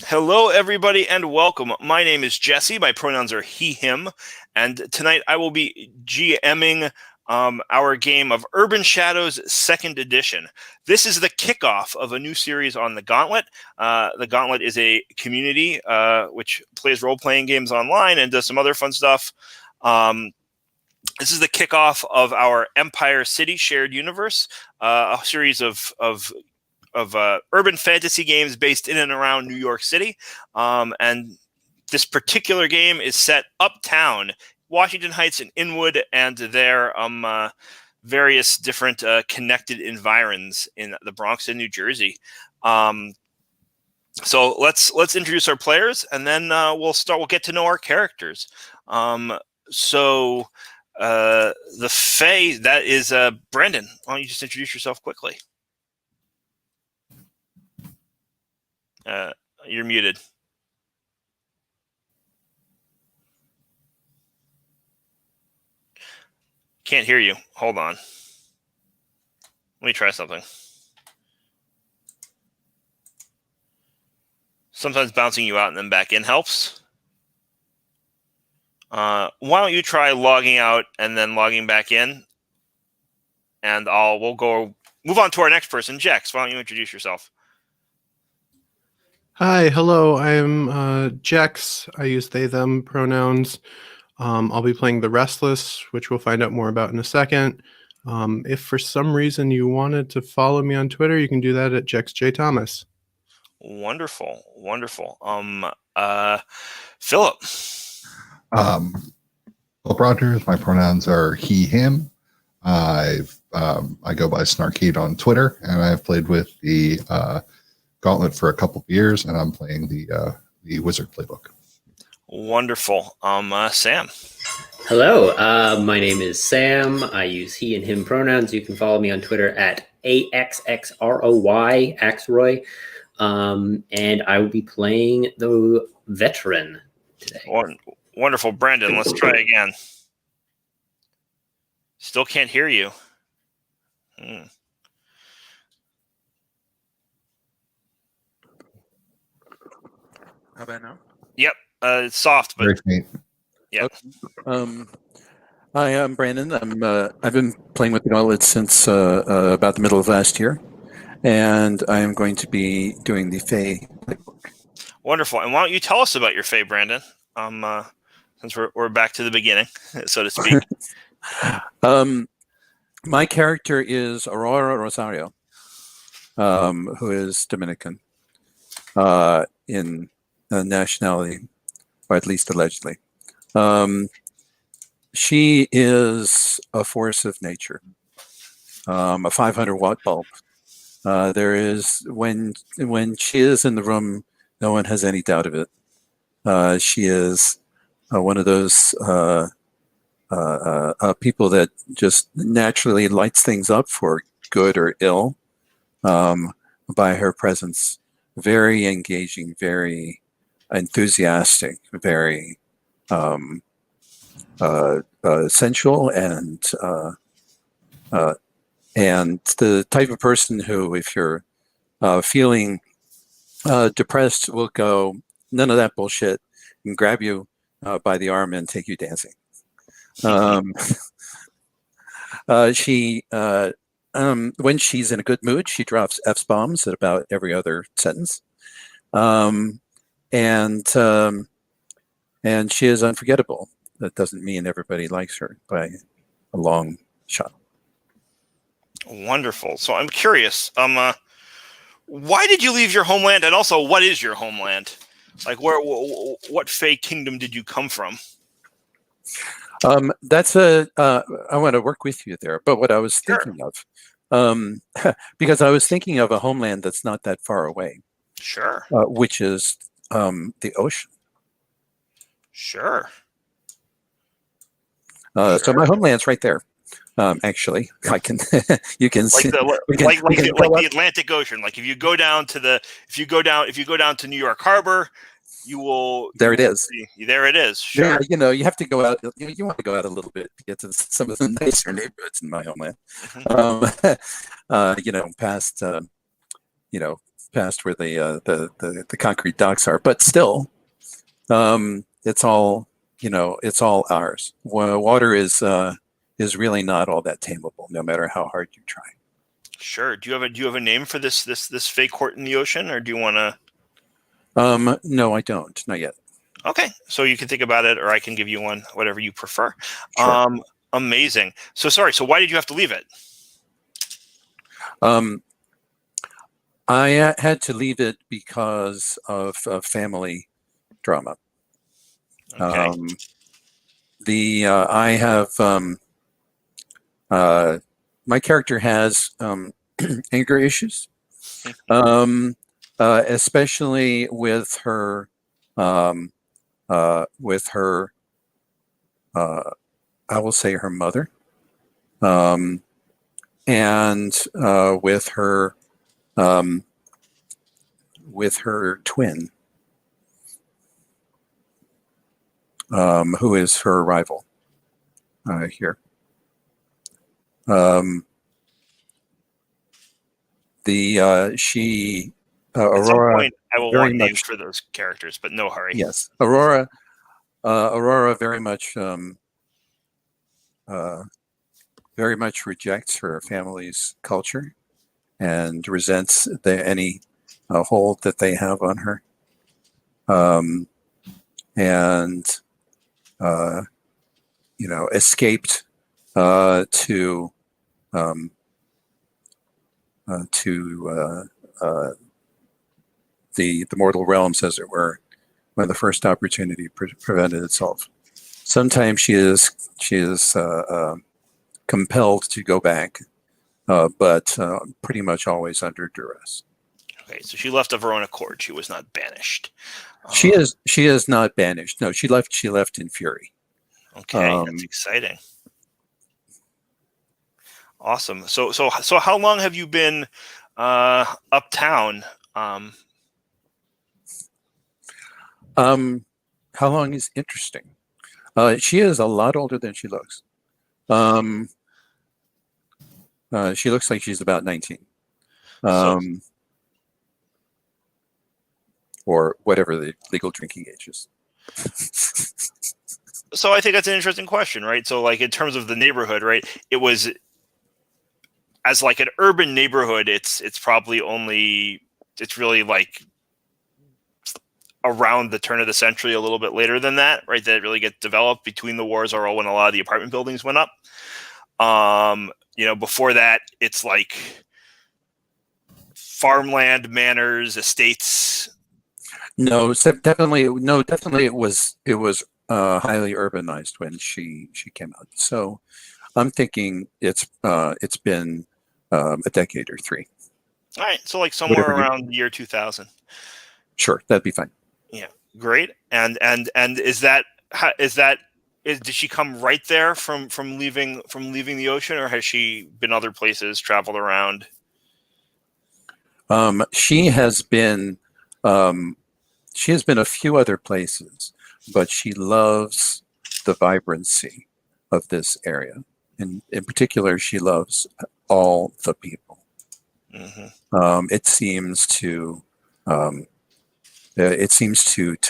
Hello, everybody, and welcome. My name is Jesse. My pronouns are he, him, and tonight I will be GMing our game of Urban Shadows 2nd Edition. This is the kickoff of a new series on the Gauntlet. The Gauntlet is a community which plays role-playing games online and does some other fun stuff. This is the kickoff of our Empire City Shared Universe, a series of urban fantasy games based in and around New York City. And this particular game is set uptown, Washington Heights and Inwood, and their various different connected environs in the Bronx and New Jersey. So let's introduce our players, and then we'll get to know our characters. So the Fae, that is Brandon. Why don't you just introduce yourself quickly? You're muted. Can't hear you. Hold on. Let me try something. Sometimes bouncing you out and then back in helps. Why don't you try logging out and then logging back in? And we'll go move on to our next person, Jex. Why don't you introduce yourself? Hi, hello, I'm Jex. I use they, them pronouns. I'll be playing the Restless, which we'll find out more about in a second. If for some reason you wanted to follow me on Twitter, you can do that at JexJThomas. Wonderful, wonderful. Philip. Philip Rogers, my pronouns are he, him. I go by Snarkade on Twitter, and I've played with the Gauntlet for a couple of years, and I'm playing the Wizard Playbook. Wonderful. Sam. Hello, my name is Sam. I use he and him pronouns. You can follow me on Twitter at AXXROY, Axroy. And I will be playing the veteran today. Wonderful. Brandon, let's try again. Still can't hear you. How about now? Yep. It's soft, but yep. Okay. Hi, I'm Brandon. I've been playing with the Gauntlet since about the middle of last year, and I am going to be doing the Fae playbook. Wonderful. And why don't you tell us about your Fae, Brandon? Since we're back to the beginning, so to speak. My character is Aurora Rosario, who is Dominican in nationality, or at least allegedly. She is a force of nature, a 500-watt bulb. There is when she is in the room, no one has any doubt of it. She is one of those people that just naturally lights things up for good or ill by her presence. Very engaging, very enthusiastic, very sensual, and the type of person who, if you're feeling depressed, will go, none of that bullshit, and grab you by the arm and take you dancing. She when she's in a good mood, she drops F-bombs at about every other sentence. And she is unforgettable. That doesn't mean everybody likes her by a long shot. Wonderful. So I'm curious, why did you leave your homeland, and also what is your homeland? Like, what Fae kingdom did you come from? That's I want to work with you there, but what I was thinking of, because I was thinking of a homeland that's not that far away. Sure. Which is the ocean. Sure. So my homeland's right there. Actually, I can. You can like see the Atlantic Ocean. Like if you go down to New York Harbor, you will. There it is. There it is. Sure. Yeah, you have to go out. You want to go out a little bit to get to some of the nicer neighborhoods in my homeland. Mm-hmm. Past past where the concrete docks are, but still, it's all it's all ours. Water is really not all that tameable, no matter how hard you try. Sure. Do you have a name for this fake court in the ocean, or do you want to? No, I don't. Not yet. Okay, so you can think about it, or I can give you one, whatever you prefer. Sure. Amazing. So sorry. So why did you have to leave it? I had to leave it because of family drama. Okay. I have my character has anger issues, especially with her I will say her mother, and with her twin, who is her rival here. She At some Aurora point, I will very want names much for those characters, but no hurry. yes, Aurora very much rejects her family's culture and resents any hold that they have on her, and escaped to the mortal realms, as it were, when the first opportunity presented itself. Sometimes she is compelled to go back, but pretty much always under duress. Okay, so she left of her own accord. She was not banished. She is not banished. No, she left in fury. Okay, that's exciting. Awesome. So how long have you been uptown? How long is interesting? She is a lot older than she looks. She looks like she's about 19. Or whatever the legal drinking age is. So I think that's an interesting question, right? So like in terms of the neighborhood, right? It was as like an urban neighborhood, it's really like around the turn of the century, a little bit later than that, right? That really get developed between the wars, or when a lot of the apartment buildings went up. Before that, it's like farmland, manors, estates. No, definitely it was highly urbanized when she came out. So I'm thinking it's been a decade or three. All right, so like somewhere around the year 2000. Sure, that'd be fine. Yeah, great. And did she come right there from leaving the ocean, or has she been other places, traveled around? She has been a few other places, but she loves the vibrancy of this area. And in particular, she loves all the people. Mm-hmm. It seems to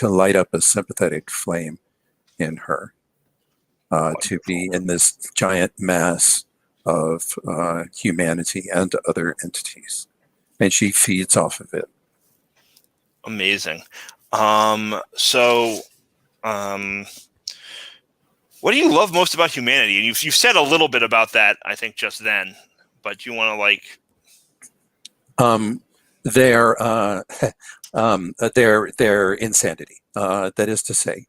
light up a sympathetic flame in her, to be in this giant mass of humanity and other entities, and she feeds off of it. Amazing. What do you love most about humanity? And you've said a little bit about that, I think, just then, but you want to like their insanity. That is to say,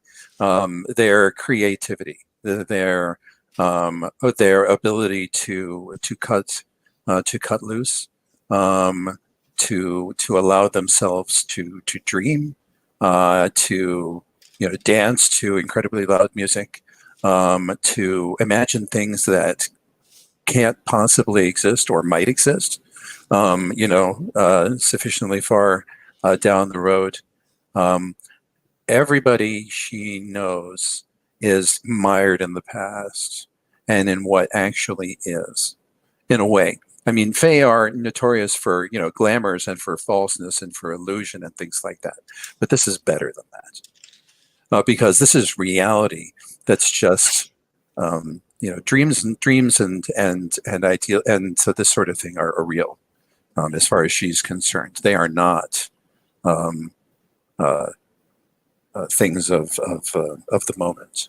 their creativity, their ability to cut loose, to allow themselves to dream, to dance to incredibly loud music, to imagine things that can't possibly exist or might exist, sufficiently far down the road. Everybody she knows is mired in the past and in what actually is, in a way. I mean, Fae are notorious for, glamours and for falseness and for illusion and things like that. But this is better than that, because this is reality. That's just, dreams and ideal, and so this sort of thing are real, as far as she's concerned. They are not things of the moment,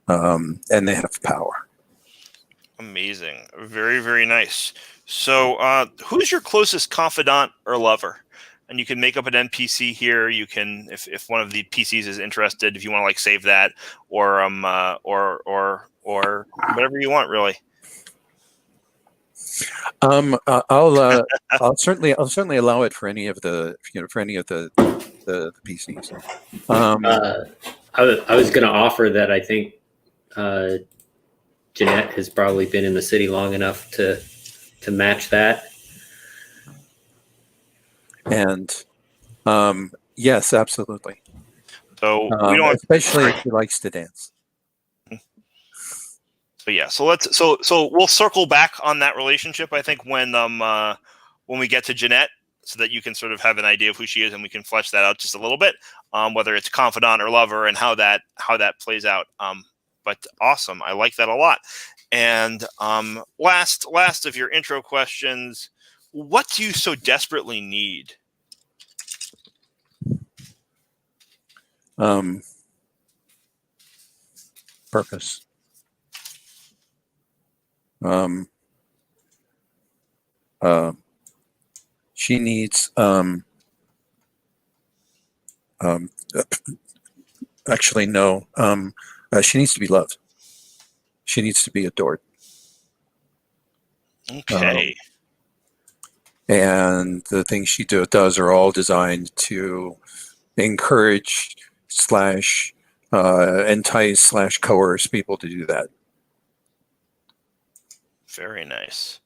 and they have power. Amazing. Very, very nice. So, who's your closest confidant or lover? And you can make up an NPC here. You can, if one of the PCs is interested, if you want to save that, or whatever you want, really. I'll certainly allow it for any of the the PCs. I was going to offer that I think Jeanette has probably been in the city long enough to match that. And yes, absolutely. So we don't, especially if she likes to dance. So yeah, so we'll circle back on that relationship, I think, when we get to Jeanette, so that you can sort of have an idea of who she is, and we can flesh that out just a little bit, whether it's confidant or lover, and how that plays out. But awesome, I like that a lot. And last of your intro questions, what do you so desperately need? Purpose. She needs actually no. She needs to be loved. She needs to be adored. Okay. And the things she does are all designed to encourage / entice / coerce people to do that. Very nice.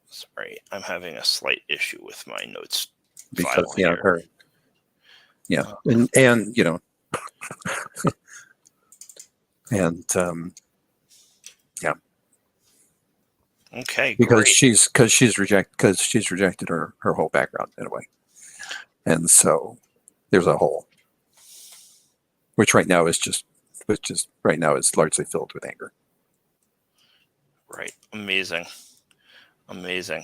Sorry, I'm having a slight issue with my notes because file here. her, and and Okay, because great. she's rejected her whole background in a way, and so there's a hole, which right now is largely filled with anger. Right, amazing. I'm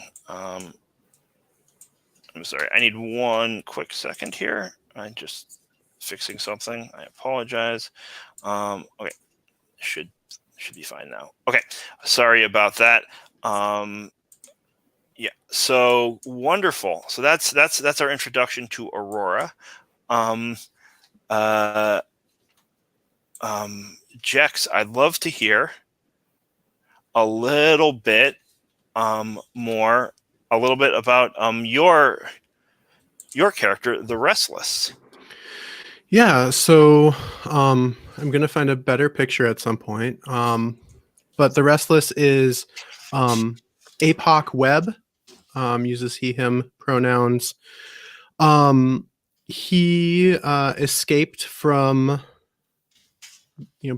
sorry, I need one quick second here. I'm just fixing something. I apologize. Okay, should be fine now. Okay, sorry about that. Yeah, so wonderful. So that's our introduction to Aurora. Jex, I'd love to hear a little bit more, a little bit about your character, the Restless. Yeah, so I'm gonna find a better picture at some point. But the Restless is APOC Webb, uses he/him pronouns. He escaped from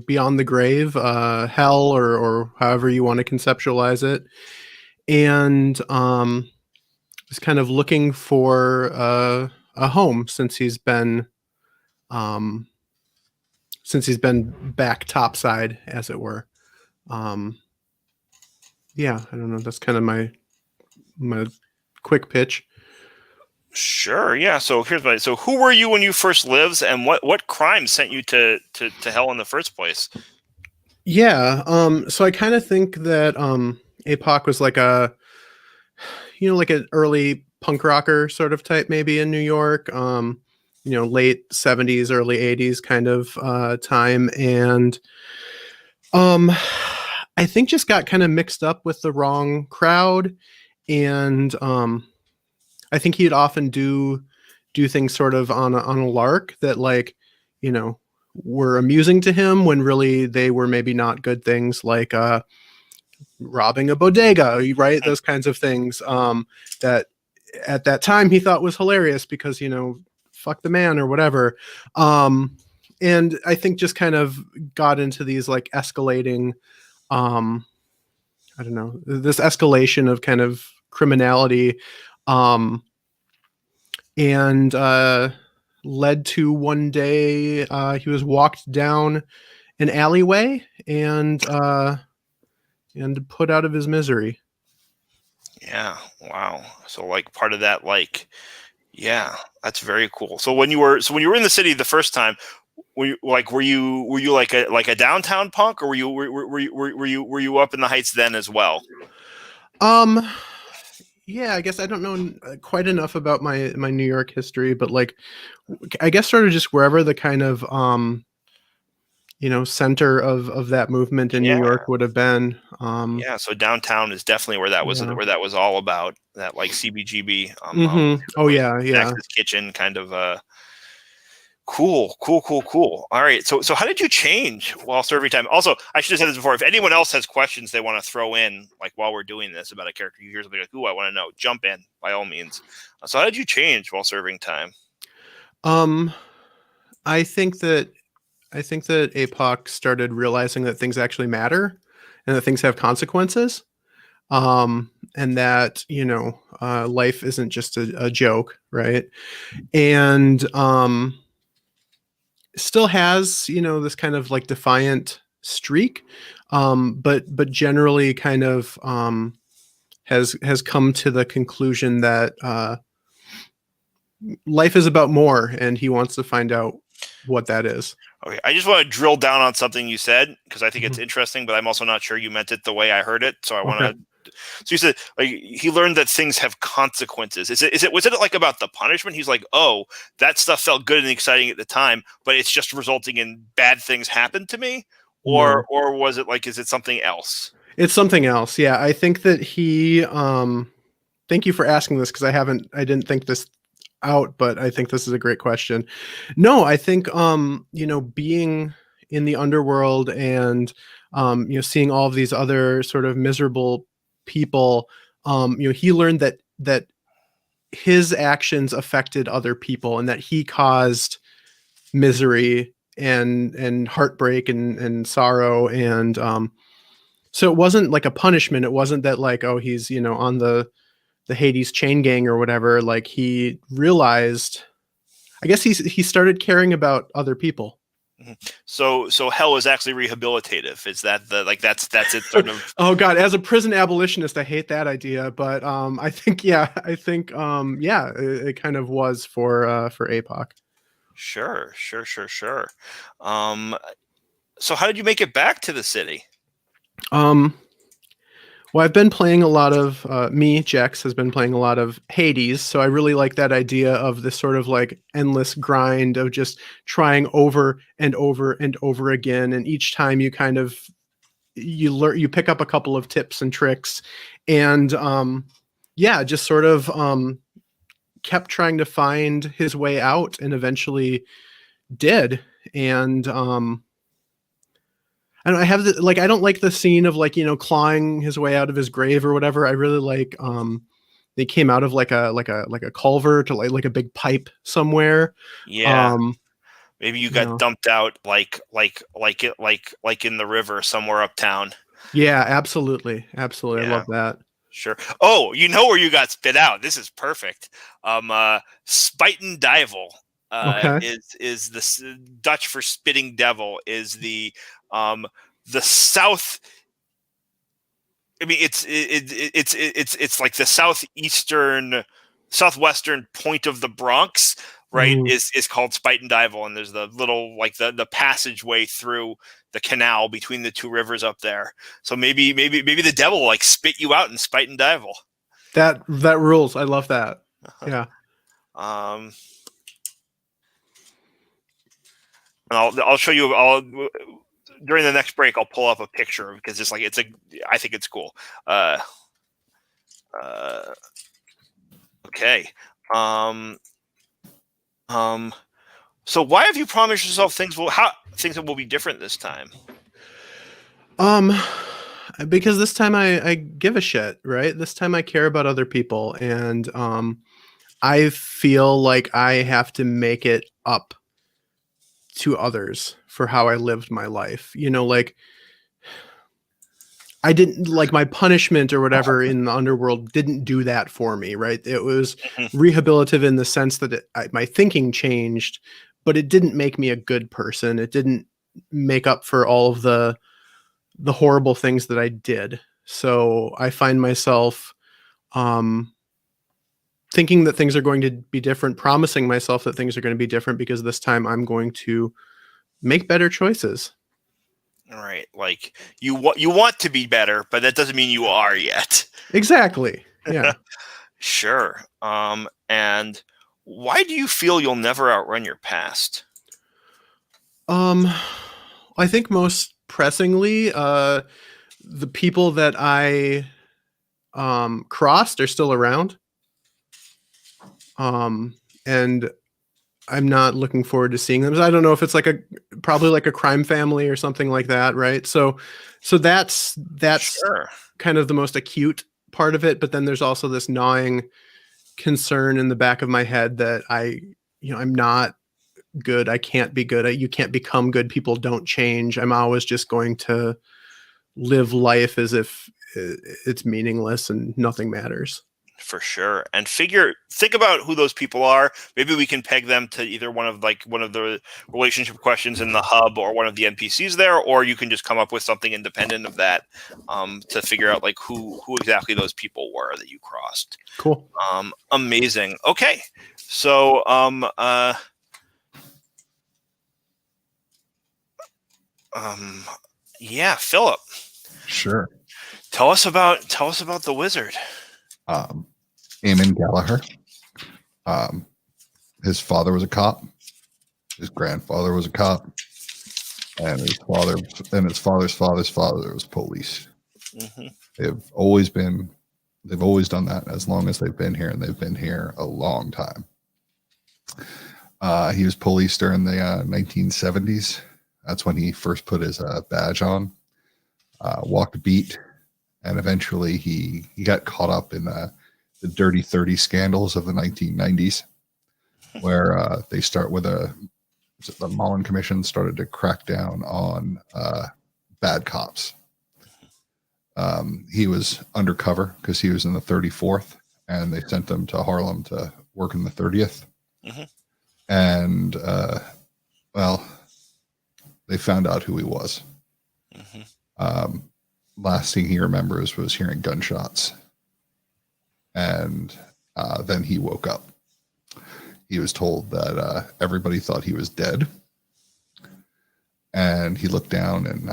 beyond the grave, hell, or however you want to conceptualize it, and is kind of looking for a home since he's been back topside, as it were. Yeah, I don't know. That's kind of my quick pitch. Sure, yeah. So so who were you when you first lived, and what crime sent you to hell in the first place? Yeah, so I kind of think that APOC was like an early punk rocker sort of type, maybe in New York. Late 70s, early 80s kind of time, and I think just got kind of mixed up with the wrong crowd, and I think he'd often do things sort of on a lark that were amusing to him, when really they were maybe not good things, like robbing a bodega, right? Those kinds of things that at that time he thought was hilarious because fuck the man or whatever. And I think just kind of got into these escalating I don't know, this escalation of kind of criminality, and led to one day he was walked down an alleyway and put out of his misery. Yeah. Wow. So like part of that, like, yeah, that's very cool. So when you were in the city the first time, were you like a downtown punk, or were you up in the heights then as well? Um, yeah, I guess I don't know quite enough about my New York history, but like, I guess sort of just wherever the kind of center of that movement in New Yeah. York would have been. Yeah. So downtown is definitely where that was Yeah. all about. That like CBGB. Oh yeah, yeah. Max's Kitchen kind of. Cool. All right. So how did you change while serving time? Also, I should have said this before. If anyone else has questions they want to throw in, like while we're doing this about a character, you hear something like, "Ooh, I want to know," jump in by all means. So how did you change while serving time? I think that APOC started realizing that things actually matter and that things have consequences. And that, life isn't just a joke, right? And still has, this kind of like defiant streak, but generally kind of has come to the conclusion that life is about more, and he wants to find out what that is. Okay, I just want to drill down on something you said because I think it's interesting, but I'm also not sure you meant it the way I heard it. So I want to. So you said like he learned that things have consequences. Was it like about the punishment? He's like, oh, that stuff felt good and exciting at the time, but it's just resulting in bad things happen to me, or was it like, is it something else? It's something else. Yeah, I think that he. Thank you for asking this because I didn't think this out, but I think this is a great question. No, I think being in the underworld and seeing all of these other sort of miserable people, he learned that his actions affected other people and that he caused misery and heartbreak and sorrow, and so it wasn't like a punishment. It wasn't that like, oh, he's on the Hades chain gang or whatever. Like he realized, I guess he started caring about other people. So hell is actually rehabilitative. Is that that's it sort of? Oh God, as a prison abolitionist, I hate that idea, but I think it kind of was for APOC. Sure. So how did you make it back to the city? Well, I've been playing a lot of Jex has been playing a lot of Hades, so I really like that idea of this sort of like endless grind of just trying over and over and over again, and each time you kind of you pick up a couple of tips and tricks, and just sort of kept trying to find his way out, and eventually did. And I don't like the scene of like, clawing his way out of his grave or whatever. I really like they came out of like a culvert or like a big pipe somewhere. Yeah. Maybe you got dumped out like in the river somewhere uptown. Yeah, absolutely. Yeah. I love that. Sure. Oh, you know where you got spit out. This is perfect. Spiten Divel is the Dutch for spitting devil, is the south. I mean, it's like the southwestern point of the Bronx, right? Is called Spiten Divel, and there's the little like the passageway through the canal between the two rivers up there. So maybe the devil like spit you out in Spiten Divel. That rules. I love that. Yeah. I'll show you. During the next break, I'll pull up a picture because I think it's cool. Okay. So why have you promised yourself things that will be different this time? Because this time I give a shit, right? This time I care about other people, and I feel like I have to make it up to others for how I lived my life. Like I didn't like my punishment or whatever in the underworld didn't do that for me, right? It was Mhm. rehabilitative in the sense that my thinking changed, but it didn't make me a good person. It didn't make up for all of the horrible things that I did. So I find myself thinking that things are going to be different, promising myself that things are going to be different because this time I'm going to make better choices. All right, like you want to be better, but that doesn't mean you are yet. Exactly. Yeah. Sure. And why do you feel you'll never outrun your past? I think most pressingly, the people that I crossed are still around. And I'm not looking forward to seeing them. I don't know if it's like probably like a crime family or something like that, right? So that's Sure. kind of the most acute part of it. But then there's also this gnawing concern in the back of my head that I'm not good. I can't be good. You can't become good. People don't change. I'm always just going to live life as if it's meaningless and nothing matters. For sure. And think about who those people are. Maybe we can peg them to either one of the relationship questions in the hub or one of the NPCs there, or you can just come up with something independent of that to figure out like who exactly those people were that you crossed. Cool. Amazing. Okay. So yeah, Philip. Sure. Tell us about the wizard. Eamon Gallagher. His father was a cop. His grandfather was a cop, and his father's father's father was police. Mm-hmm. They've always done that as long as they've been here, and they've been here a long time. He was police during the 1970s. That's when he first put his badge on, walked a beat, and eventually he got caught up in the Dirty 30 scandals of the 1990s, where they start with the Mullen Commission started to crack down on bad cops. He was undercover because he was in the 34th, and they sent him to Harlem to work in the 30th. Mm-hmm. And they found out who he was. Mm-hmm. Last thing he remembers was hearing gunshots. And then he woke up. He was told that everybody thought he was dead. And he looked down, and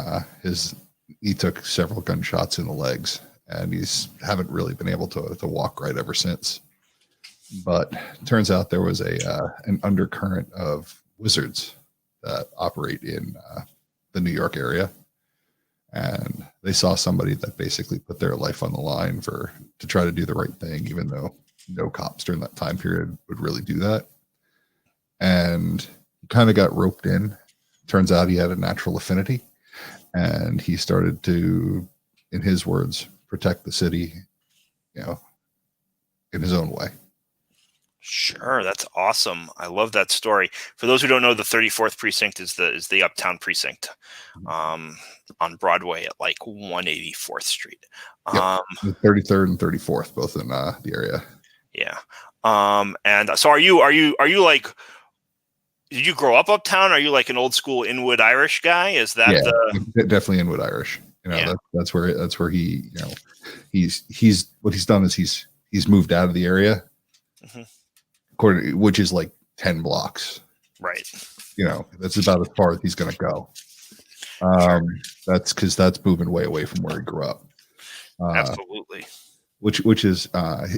he took several gunshots in the legs, and haven't really been able to walk right ever since. But it turns out there was an undercurrent of wizards that operate in the New York area. And they saw somebody that basically put their life on the line to try to do the right thing, even though no cops during that time period would really do that. And he kind of got roped in. Turns out he had a natural affinity, and he started to, in his words, protect the city, in his own way. Sure, that's awesome. I love that story. For those who don't know, the 34th precinct is the Uptown precinct, on Broadway at like 184th Street. Yep. The 33rd and 34th, both in the area. Yeah. And so are you like? Did you grow up uptown? Are you like an old school Inwood Irish guy? Is that definitely Inwood Irish? That's where he he's what he's done is he's moved out of the area. Mm-hmm. Which is like 10 blocks. Right. That's about as far as he's going to go. That's because that's moving way away from where he grew up. Absolutely. Which is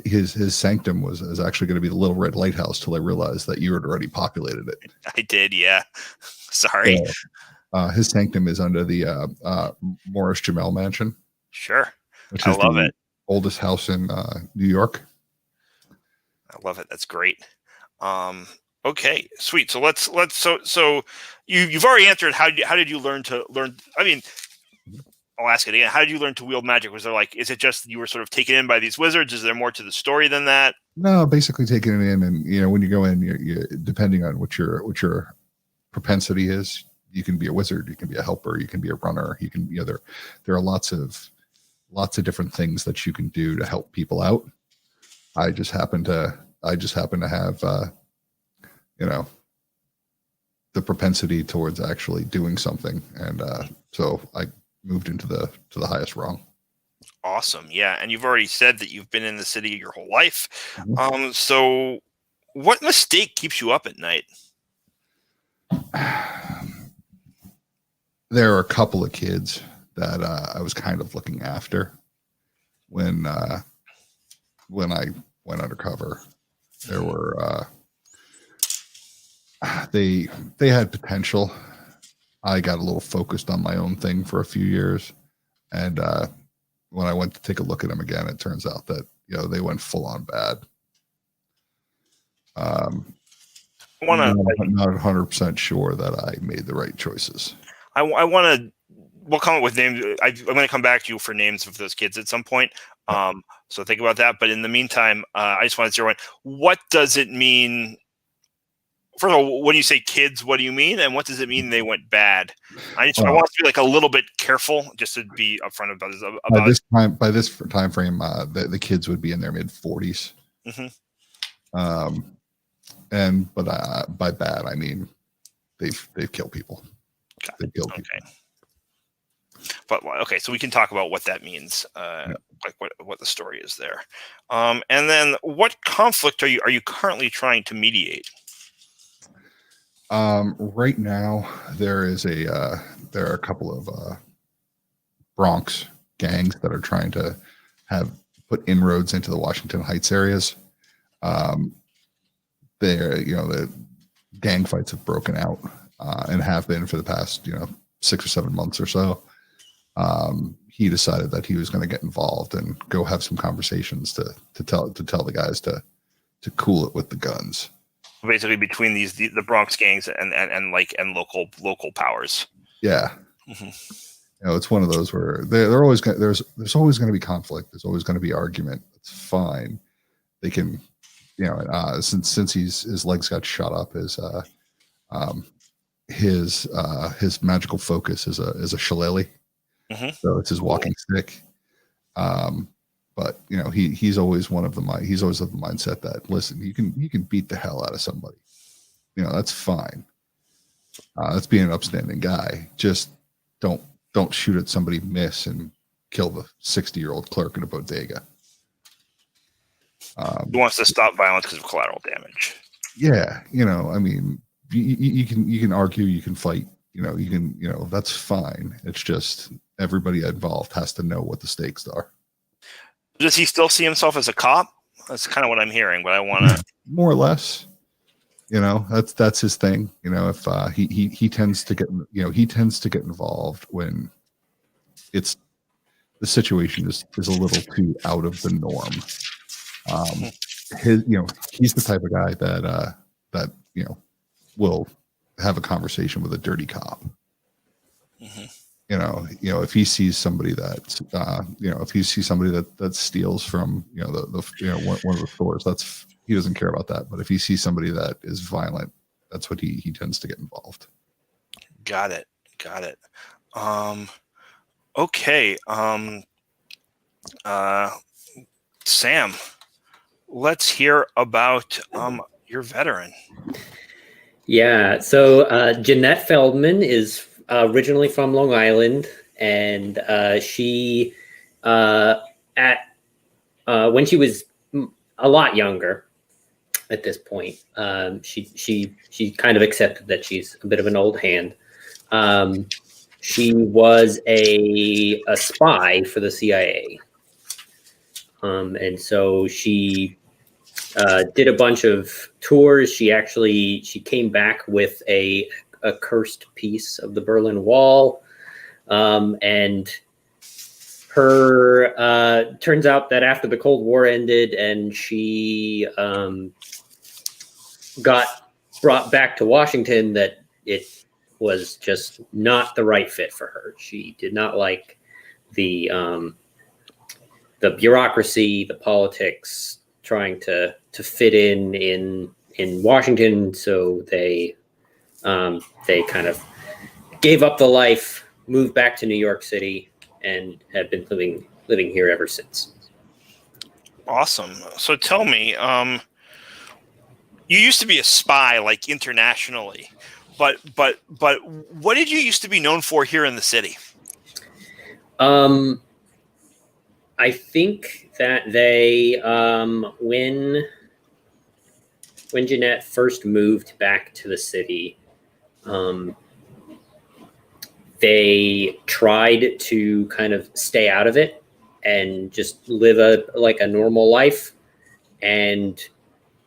his sanctum was actually going to be the Little Red Lighthouse till I realized that you had already populated it. I did, yeah. Sorry. His sanctum is under the Morris Jamel Mansion. Sure. Which I is love the it. Oldest house in New York. I love it. That's great. Okay, sweet. So let's so you've already answered how did you learn? I mean, I'll ask it again. How did you learn to wield magic? Was there is it just you were sort of taken in by these wizards? Is there more to the story than that? No, basically taking it in, and when you go in, you depending on what your propensity is, you can be a wizard, you can be a helper, you can be a runner, you can there are lots of lots of different things that you can do to help people out. I just happen to have the propensity towards actually doing something, and so I moved into the highest rung. Awesome. Yeah, and you've already said that you've been in the city your whole life. Mhm. So what mistake keeps you up at night? There are a couple of kids that I was kind of looking after when I went undercover. There were they had potential. I got a little focused on my own thing for a few years, and when I went to take a look at them again, it turns out that they went full on bad. I want to. I'm not 100% sure that I made the right choices. I want to. We'll come up with names. I'm going to come back to you for names of those kids at some point. So think about that. But in the meantime, I just want to zero in. What does it mean? First of all, when you say kids, what do you mean? And what does it mean they went bad? I want to be like a little bit careful, just to be upfront about this. By this time frame, the kids would be in their mid 40s. Mm-hmm. But by bad, I mean they've killed people. They've killed people. But okay, so we can talk about what that means, like what the story is there, and then what conflict are you currently trying to mediate? Right now, there are a couple of Bronx gangs that are trying to put inroads into the Washington Heights areas. The gang fights have broken out and have been for the past 6 or 7 months or so. He decided that he was going to get involved and go have some conversations to tell the guys to cool it with the guns. Basically, between the Bronx gangs and local powers. Yeah, mm-hmm. It's one of those where they're always there's always going to be conflict. There's always going to be argument. It's fine. They can, since his legs got shot up, his magical focus is a shillelagh. Mm-hmm. So it's his walking stick. But he's always of the mindset that, listen, you can beat the hell out of somebody. That's fine. That's being an upstanding guy. Just don't shoot at somebody, miss, and kill the 60-year-old clerk in a bodega. He wants to stop violence because of collateral damage. Yeah, I mean, you can argue, you can fight, that's fine. It's just everybody involved has to know what the stakes are. Does he still see himself as a cop? That's kind of what I'm hearing, but I want to more or less. That's his thing. If he tends to get involved when it's the situation is a little too out of the norm. He's the type of guy that will have a conversation with a dirty cop. Mm-hmm. If he sees somebody that steals from one of the stores, he doesn't care about that. But if he sees somebody that is violent, that's what he tends to get involved. Got it. Okay. Sam, let's hear about your veteran. Yeah. So Jeanette Feldman is originally from Long Island, and she when she was a lot younger at this point, she kind of accepted that she's a bit of an old hand. She was a spy for the CIA, and so she did a bunch of tours. She came back with a cursed piece of the Berlin Wall, and her turns out that after the Cold War ended and she got brought back to Washington, that it was just not the right fit for her. She did not like the bureaucracy, the politics, trying to fit in Washington. So they kind of gave up the life, moved back to New York City, and have been living living here ever since. Awesome. So tell me, you used to be a spy, like internationally, but what did you used to be known for here in the city? I think that they, when Jeanette first moved back to the city, they tried to kind of stay out of it and just live a normal life. And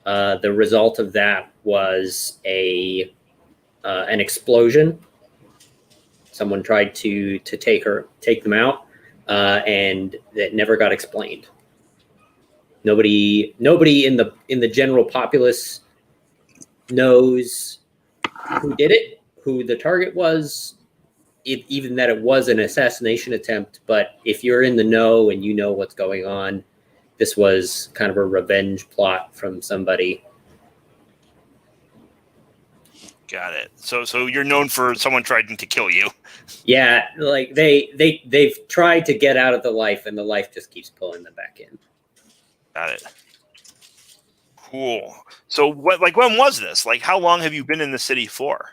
the result of that was an explosion. Someone tried to take them out, and it never got explained. Nobody in the general populace knows who did it, who the target was, even that it was an assassination attempt. But if you're in the know and you know what's going on, this was kind of a revenge plot from somebody. Got it. So you're known for someone trying to kill you. Yeah, like they've tried to get out of the life, and the life just keeps pulling them back in. Got it. Cool. So when was this? Like, how long have you been in the city for?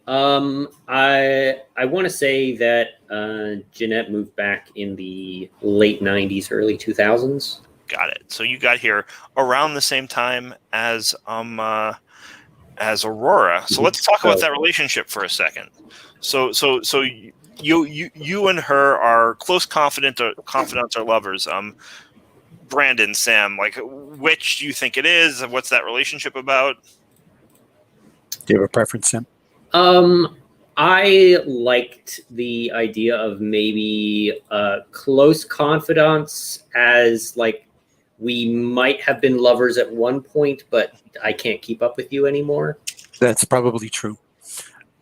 I want to say that Jeanette moved back in the late 90s, early 2000s. Got it. So you got here around the same time as Aurora. So let's talk about that relationship for a second. So you and her are close confidants or lovers. Brandon, Sam, like, which do you think it is? What's that relationship about? Do you have a preference, Sam? I liked the idea of maybe close confidants, as like we might have been lovers at one point, but I can't keep up with you anymore. That's probably true.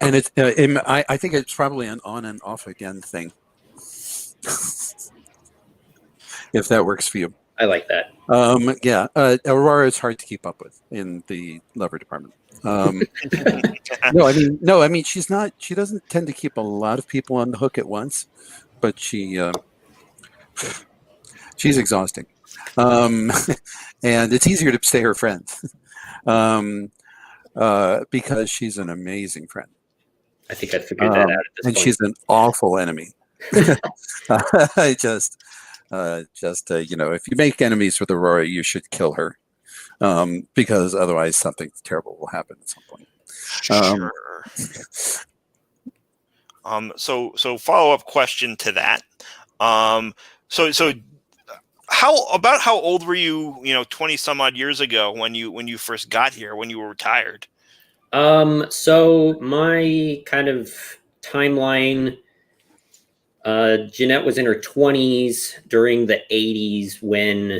And it's I think it's probably an on and off again thing. If that works for you. I like that. Yeah, Aurora is hard to keep up with in the lover department. No, I mean, she doesn't tend to keep a lot of people on the hook at once, but she's exhausting. And it's easier to stay her friend because she's an amazing friend. I think I figured that out at this and point. She's an awful enemy. I just if you make enemies with Aurora, you should kill her, because otherwise something terrible will happen at some point. Sure. So follow up question to that. So how old were you? 20 some odd years ago when you first got here, when you were retired. So my kind of timeline. Jeanette was in her 20s during the 80s when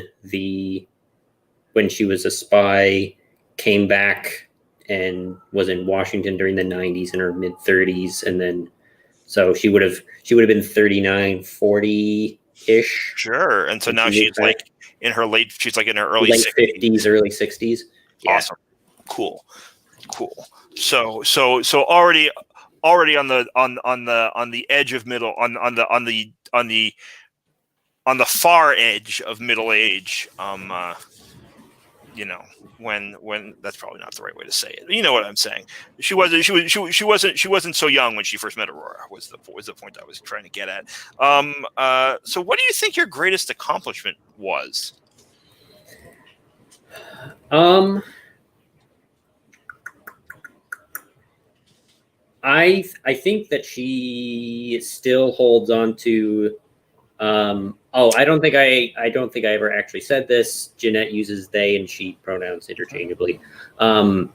she was a spy, came back and was in Washington during the 90s in her mid 30s, and then so she would have been 39, 40 ish. Sure. And so now she's like in her early late 50s, early 60s. Yeah. Awesome. Cool. So already on the edge of middle, on the far edge of middle age. When that's probably not the right way to say it. You know what I'm saying? She wasn't so young when she first met Aurora. Was the point I was trying to get at. So what do you think your greatest accomplishment was? I think that she still holds on to. I don't think I ever actually said this. Jeanette uses they and she pronouns interchangeably, but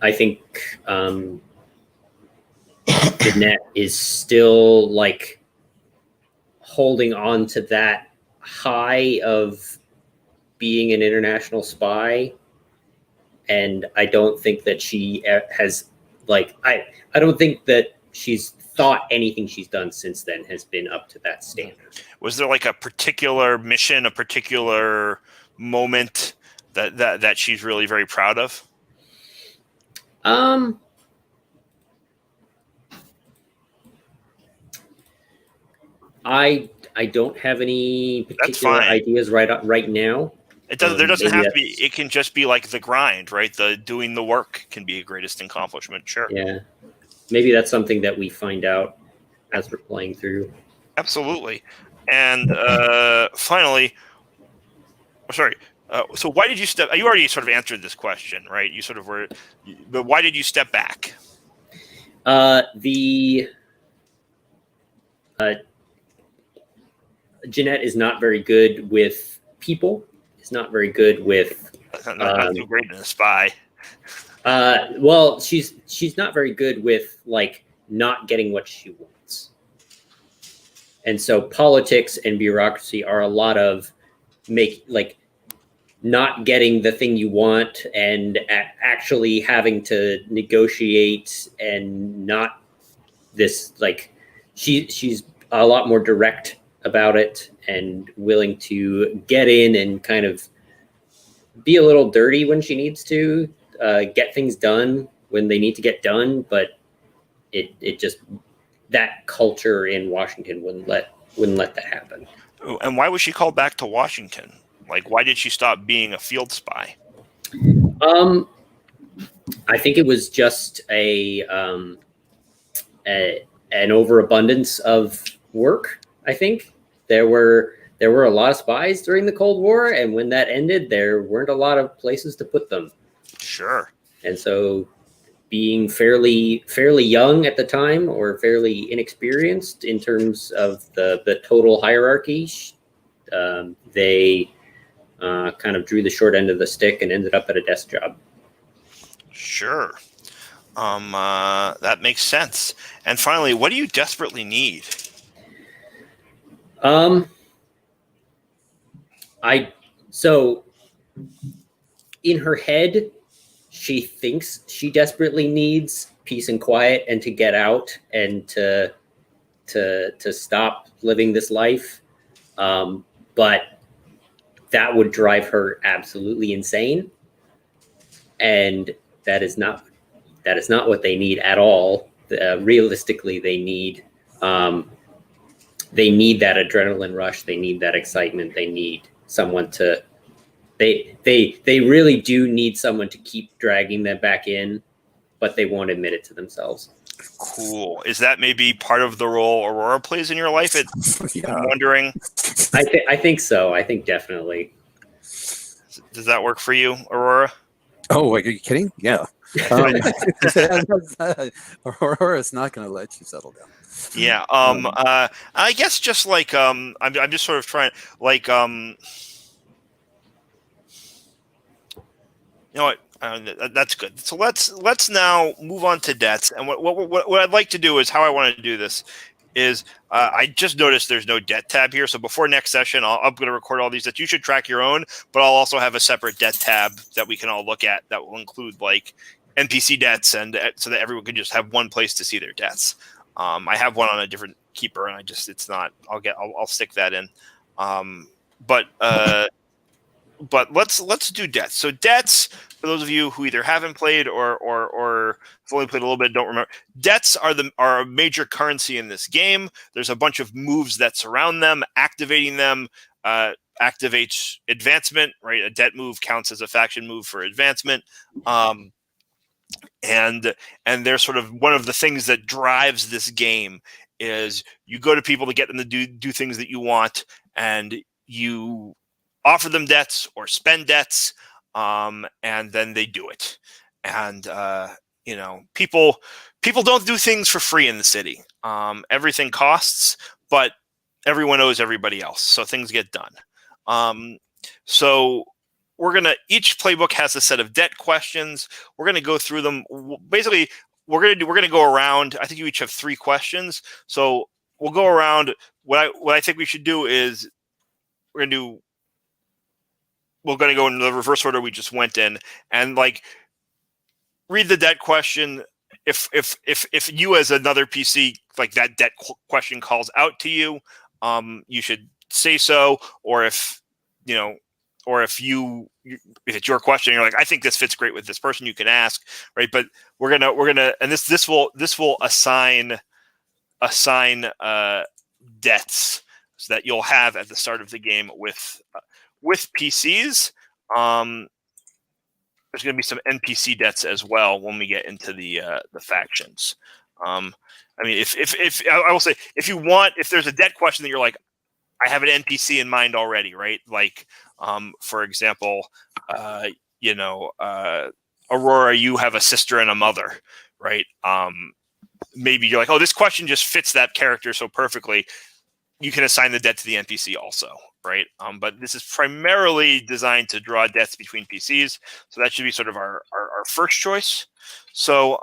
I think Jeanette is still like holding on to that high of being an international spy, and I don't think that she has. I don't think that she's thought anything she's done since then has been up to that standard. Was there like a particular mission, a particular moment that she's really very proud of? I I don't have any That's particular fine. ideas right now. It doesn't. There doesn't maybe have to be. It can just be like the grind, right? The doing the work can be a greatest accomplishment. Sure. Yeah, maybe that's something that we find out as we're playing through. Absolutely. And finally, sorry. So why did you step? You already sort of answered this question, right? You sort of were, but why did you step back? The Jeanette is not very good with people. Is not very good with. Not so great in a spy. Well, she's not very good with like not getting what she wants. And so politics and bureaucracy are a lot of not getting the thing you want and actually having to negotiate and not this like she's a lot more direct about it and willing to get in and kind of be a little dirty when she needs to get things done when they need to get done, but it just that culture in Washington wouldn't let that happen. And why was she called back to Washington? Like, why did she stop being a field spy? I think it was just an overabundance of work. I think there were a lot of spies during the Cold War, and when that ended, there weren't a lot of places to put them. Sure. And so, being fairly young at the time, or fairly inexperienced in terms of the total hierarchy, they kind of drew the short end of the stick and ended up at a desk job. Sure. That makes sense. And finally, what do you desperately need? So in her head, she thinks she desperately needs peace and quiet and to get out and to stop living this life. But that would drive her absolutely insane. And that is not what they need at all. Realistically, they need that adrenaline rush. They need that excitement. They need someone to. They really do need someone to keep dragging them back in, but they won't admit it to themselves. Cool. Is that maybe part of the role Aurora plays in your life? Yeah. I'm wondering. I think so. I think definitely. Does that work for you, Aurora? Oh, are you kidding? Yeah. Aurora's not going to let you settle down. Yeah. I guess just like I'm just sort of trying like you know what? That's good. So let's now move on to debts. And what I'd like to do is how I want to do this is I just noticed there's no debt tab here. So before next session, I'm going to record all these that you should track your own, but I'll also have a separate debt tab that we can all look at that will include like NPC debts and so that everyone can just have one place to see their debts. I have one on a different keeper and I'll stick that in. But let's do debts. So debts, for those of you who either haven't played or have only played a little bit, don't remember. Debts are a major currency in this game. There's a bunch of moves that surround them. Activating them activates advancement. Right, a debt move counts as a faction move for advancement. And they're sort of one of the things that drives this game is you go to people to get them to do things that you want, and you offer them debts or spend debts, and then they do it. And people don't do things for free in the city. Everything costs, but everyone owes everybody else, so things get done. So each playbook has a set of debt questions. We're gonna go through them. Basically, we're gonna go around. I think you each have 3 questions. So we'll go around. What I think we should do is we're gonna go in the reverse order we just went in, and like read the debt question. If you as another PC like that debt question calls out to you, you should say so. Or if it's your question, you're like, I think this fits great with this person, you can ask, right? But we're gonna, and this will assign debts so that you'll have at the start of the game with PCs. There's going to be some NPC debts as well when we get into the factions. I mean, if I will say, if there's a debt question that you're like, I have an NPC in mind already, right? Like, for example, Aurora, you have a sister and a mother, right? Maybe you're like, oh, this question just fits that character so perfectly. You can assign the debt to the NPC also, right? But this is primarily designed to draw debts between PCs, so that should be sort of our first choice. So,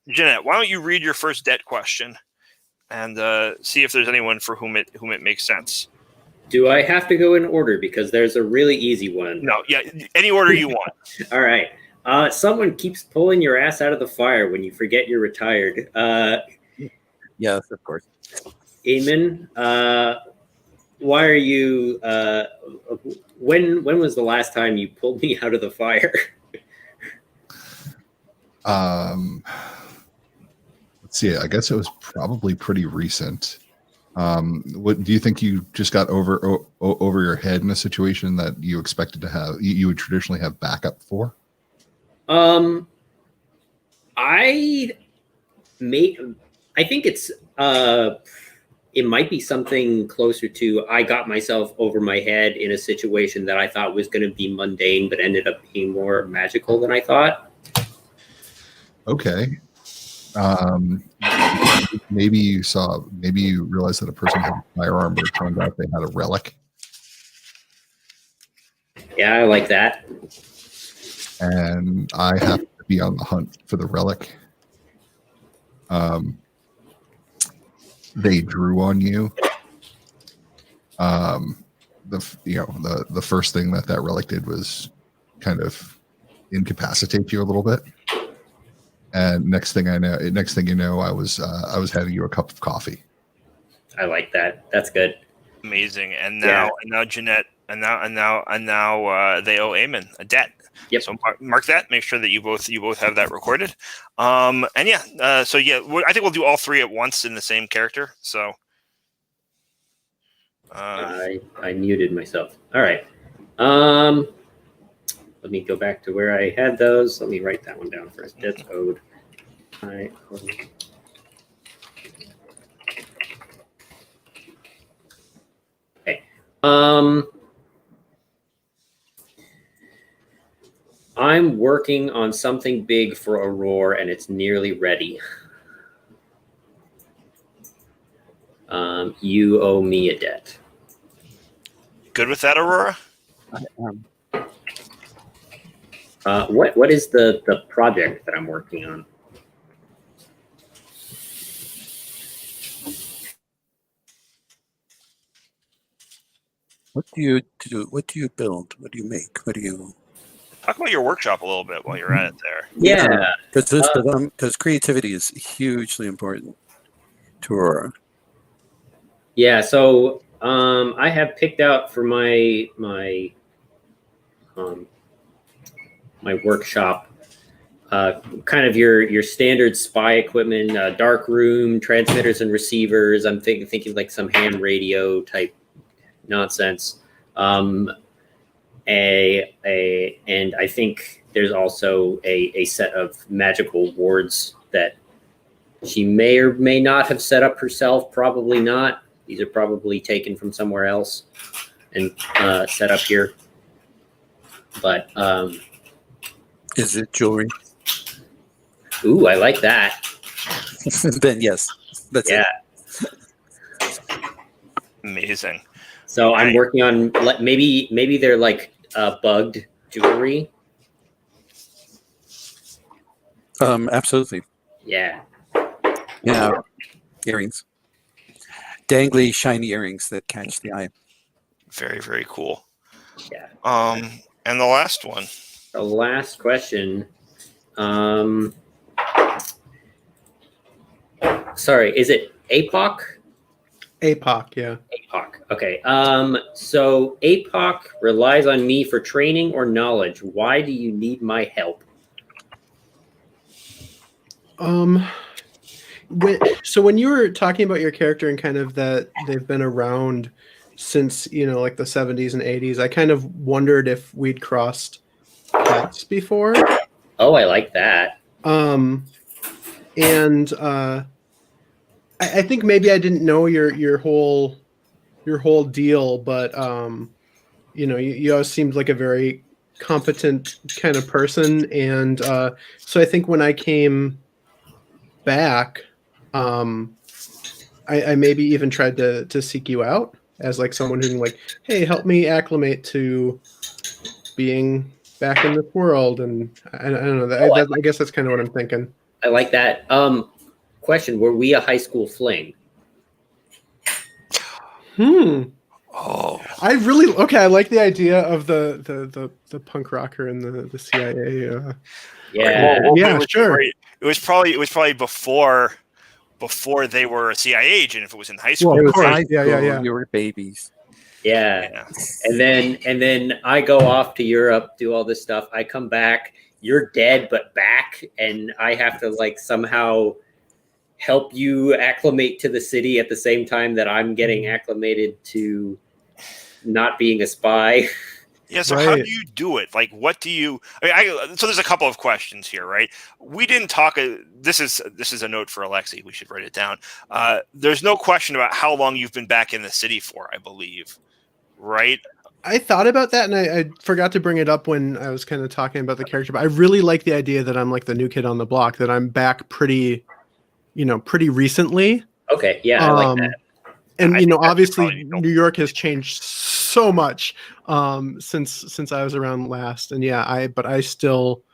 Jeanette, why don't you read your first debt question and see if there's anyone for whom it makes sense. Do I have to go in order? Because there's a really easy one. No, yeah, any order you want. All right. Someone keeps pulling your ass out of the fire when you forget you're retired. Yes, of course. Eamon, why are you? When was the last time you pulled me out of the fire? Let's see. I guess it was probably pretty recent. What do you think you just got over your head in a situation that you expected to have? You would traditionally have backup for? I think it's it might be something closer to I got myself over my head in a situation that I thought was going to be mundane, but ended up being more magical than I thought. Okay. Maybe you realized that a person had a firearm, but it turned out they had a relic. Yeah, I like that. And I have to be on the hunt for the relic. They drew on you. The first thing that relic did was kind of incapacitate you a little bit. And next thing you know, I was handing you a cup of coffee. I like that. That's good. Amazing. And now Jeanette, and now they owe Eamon a debt. Yep. So mark that. Make sure that you both have that recorded. I think we'll do all three at once in the same character. So I muted myself. All right. Let me go back to where I had those. Let me write that one down first. Debts owed. Okay. I'm working on something big for Aurora, and it's nearly ready. You owe me a debt. good with that, Aurora? What is the project that I'm working on? What do you do? What do you build? What do you make? What do you Talk about your workshop a little bit while you're at it there. Yeah, because creativity is hugely important to Aurora. yeah. So I have picked out for my workshop kind of your standard spy equipment, dark room, transmitters and receivers. I'm thinking like some ham radio type nonsense. And I think there's also a set of magical wards that she may or may not have set up herself. Probably not. These are probably taken from somewhere else and set up here. But Is it jewelry? ooh, I like that. Then yes, that's Yeah. it. Amazing. So I'm working on maybe they're like bugged jewelry. Absolutely. Yeah. Yeah. Earrings. Dangly, shiny earrings that catch the eye. Very, very cool. Yeah. And the last one. The last question. Sorry, is it APOC? APOC, yeah. APOC. Okay. So APOC relies on me for training or knowledge. Why do you need my help? So when you were talking about your character and kind of that they've been around since, like the 70s and 80s, I kind of wondered if we'd crossed paths before. Oh, I like that. And I think maybe I didn't know your whole deal, but you always seemed like a very competent kind of person, and so I think when I came back, I maybe even tried to seek you out as like someone who can like, hey, help me acclimate to being back in this world, and I don't know. I guess that's kind of what I'm thinking. I like that. Question: were we a high school fling? Oh, I like the idea of the punk rocker and the CIA. Yeah. Yeah, sure. It was probably before they were a CIA agent. If it was in high school, Well, It of was course. high Yeah, school. yeah. You were babies. Yeah. yeah. And then I go off to Europe, do all this stuff. I come back, you're dead, but back, and I have to like somehow help you acclimate to the city at the same time that I'm getting acclimated to not being a spy. Yeah, so how do Right. you do it? Like, what do you? So there's a couple of questions here, right? We didn't talk. This is a note for Alexi. We should write it down. There's no question about how long you've been back in the city for, I believe, right? I thought about that, and I forgot to bring it up when I was kind of talking about the character. But I really like the idea that I'm like the new kid on the block. That I'm back pretty recently. Okay, yeah, I like that. And I think that's obviously probably the- New York has changed so much since I was around last. And yeah, I still,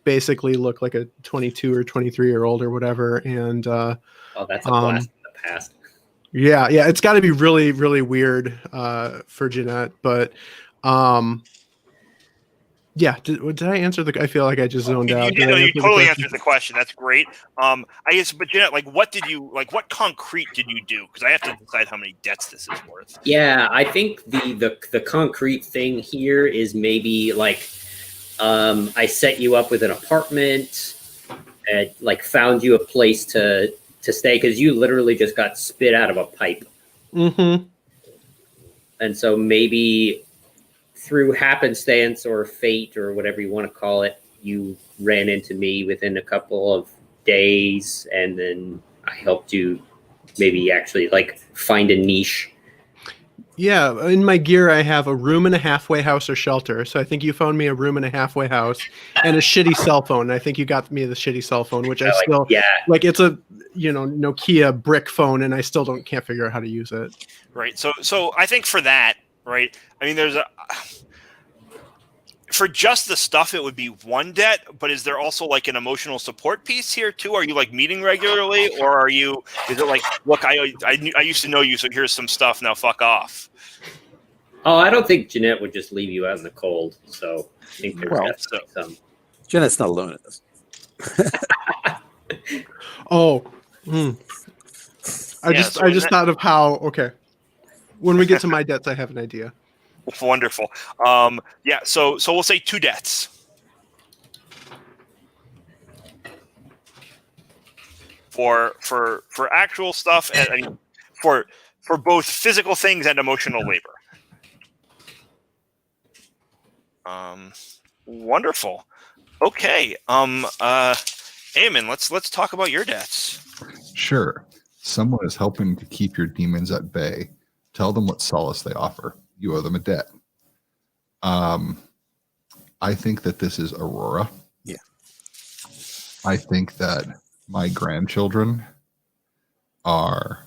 basically look like a 22 or 23-year-old or whatever. And Oh, that's a blast from the past. yeah, it's got to be really, really weird for Jeanette. But yeah, did I answer I feel like I just zoned out. You totally answered the question. That's great. I guess, but Jeanette, like, what concrete did you do? Because I have to decide how many debts this is worth. Yeah, I think the concrete thing here is maybe like I set you up with an apartment, and like found you a place to stay because you literally just got spit out of a pipe. Mm-hmm. And so maybe through happenstance or fate or whatever you want to call it, you ran into me within a couple of days, and then I helped you maybe actually like find a niche. Yeah, in my gear I have a room and a halfway house or shelter. So I think you found me a room and a halfway house and a shitty cell phone. And I think you got me the shitty cell phone, which I still like. It's a Nokia brick phone, and I still can't figure out how to use it. Right. So I think for that, right. I mean, for just the stuff, it would be one debt, but is there also like an emotional support piece here too? Are you like meeting regularly, or is it like, look, I used to know you, so here's some stuff, now fuck off? Oh, I don't think Jeanette would just leave you out in the cold. So I think there's definitely some. Jeanette's not alone in this. I just thought of how. Okay, when we get to my debts, I have an idea. Wonderful. Yeah. So we'll say 2 debts. For actual stuff, and I mean, for both physical things and emotional labor. Wonderful. Okay. Eamon, let's talk about your debts. Sure. Someone is helping to keep your demons at bay. Tell them what solace they offer. You owe them a debt. I think that this is Aurora. Yeah. I think that my grandchildren who are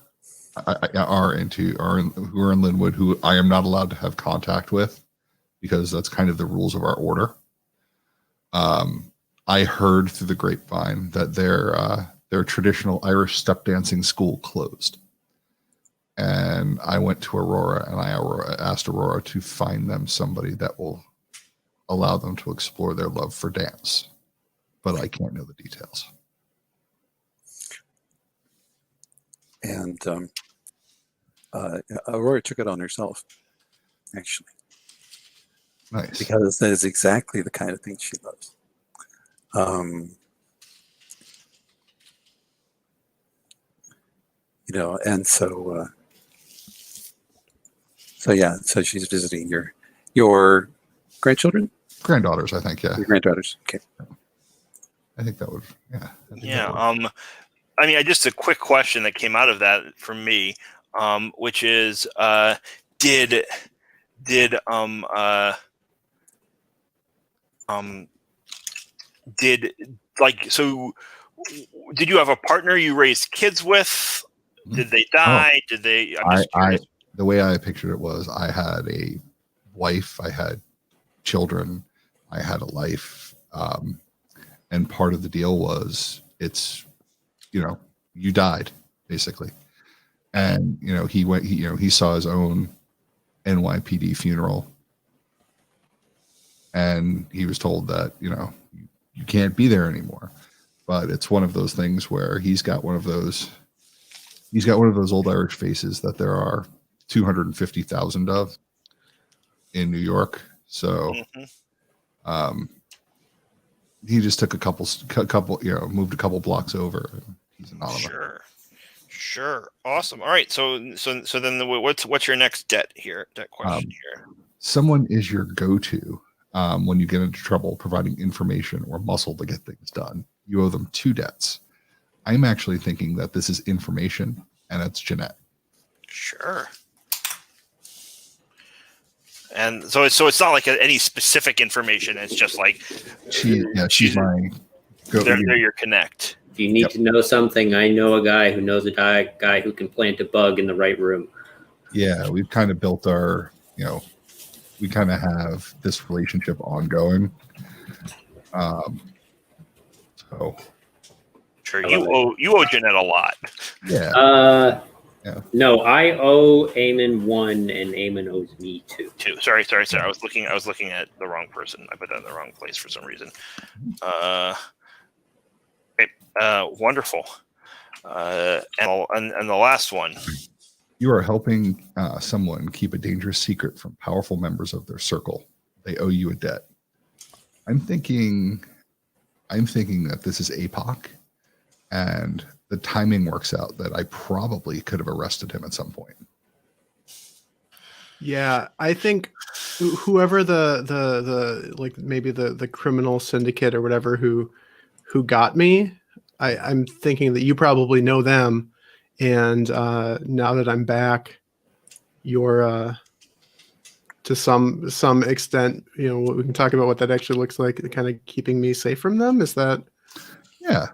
in Linwood, who I am not allowed to have contact with because that's kind of the rules of our order. I heard through the grapevine that their traditional Irish step dancing school closed. And I went to Aurora and I asked Aurora to find them somebody that will allow them to explore their love for dance. But I can't know the details. And Aurora took it on herself, actually. Nice. Because that is exactly the kind of thing she loves. and so she's visiting your grandchildren, Granddaughters, I think. Yeah, your granddaughters. Okay. I think that would. Yeah. I think Yeah. that would- I mean, just a quick question that came out of that for me, which is, did did did like so? Did you have a partner you raised kids with? Did they die? Did they? I'm just curious. the way I pictured it was I had a wife, I had children, I had a life, and part of the deal was it's, you died basically, and he saw his own NYPD funeral, and he was told that you can't be there anymore. But it's one of those things where he's got one of those old Irish faces that there are 250,000 of in New York. So he just took a couple, moved a couple blocks over. And he's anonymous. Sure. Awesome. All right. So then what's your next debt question here? Someone is your go-to when you get into trouble providing information or muscle to get things done. You owe them 2 debts. I'm actually thinking that this is information, and it's Jeanette. Sure. And so it's not like any specific information. It's just like she's my go. They're your connect. If you need to know something, I know a guy who knows a guy who can plant a bug in the right room. Yeah, we've kind of built our, we kind of have this relationship ongoing. So sure, you owe Jeanette a lot. Yeah. No, I owe Eamon 1, and Eamon owes me 2. Sorry. I was looking at the wrong person. I put that in the wrong place for some reason. Wonderful. And the last one. You are helping someone keep a dangerous secret from powerful members of their circle. They owe you a debt. I'm thinking that this is APOC, and the timing works out that I probably could have arrested him at some point. Yeah, I think whoever the like maybe the criminal syndicate or whatever who got me, I'm thinking that you probably know them, and now that I'm back, you're to some extent, we can talk about what that actually looks like, kind of keeping me safe from them. Is that? Yeah,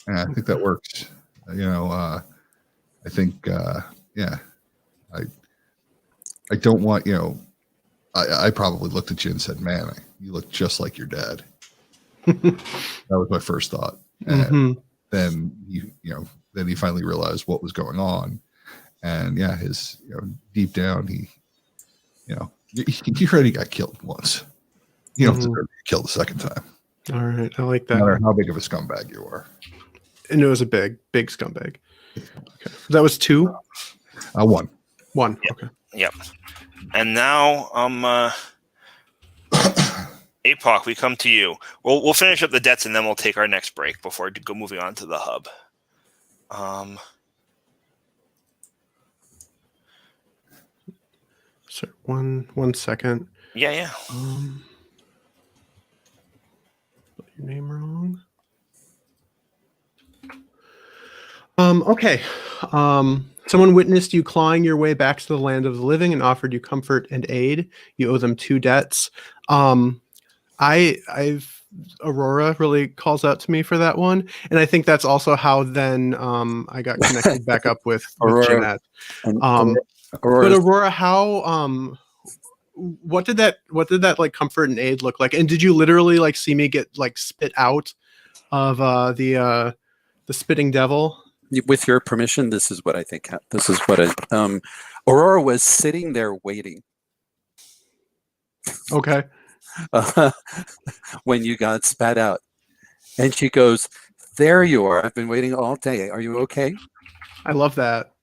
I think that works. I think I don't want I probably looked at you and said, "Man, you look just like your dad." That was my first thought. And then then he finally realized what was going on, and his deep down he already got killed once. You don't deserve to get killed a second time. All right, I like that. No matter how big of a scumbag you are. And it was a big scumbag. Okay, that was 2. 1. 1. Yep. Okay. Yep. And now, APOC, we come to you. We'll finish up the debts and then we'll take our next break before moving on to the hub. So one second. Yeah. Spelled your name wrong. Okay. Someone witnessed you clawing your way back to the land of the living and offered you comfort and aid. You owe them 2 debts. Aurora really calls out to me for that one, and I think that's also how then I got connected back up with Jeanette. But Aurora, how what did that like comfort and aid look like? And did you literally like see me get like spit out of the spitting devil? With your permission, this is what I think. This is what Aurora was sitting there waiting. Okay. When you got spat out, and she goes, "There you are. I've been waiting all day. Are you okay?" I love that.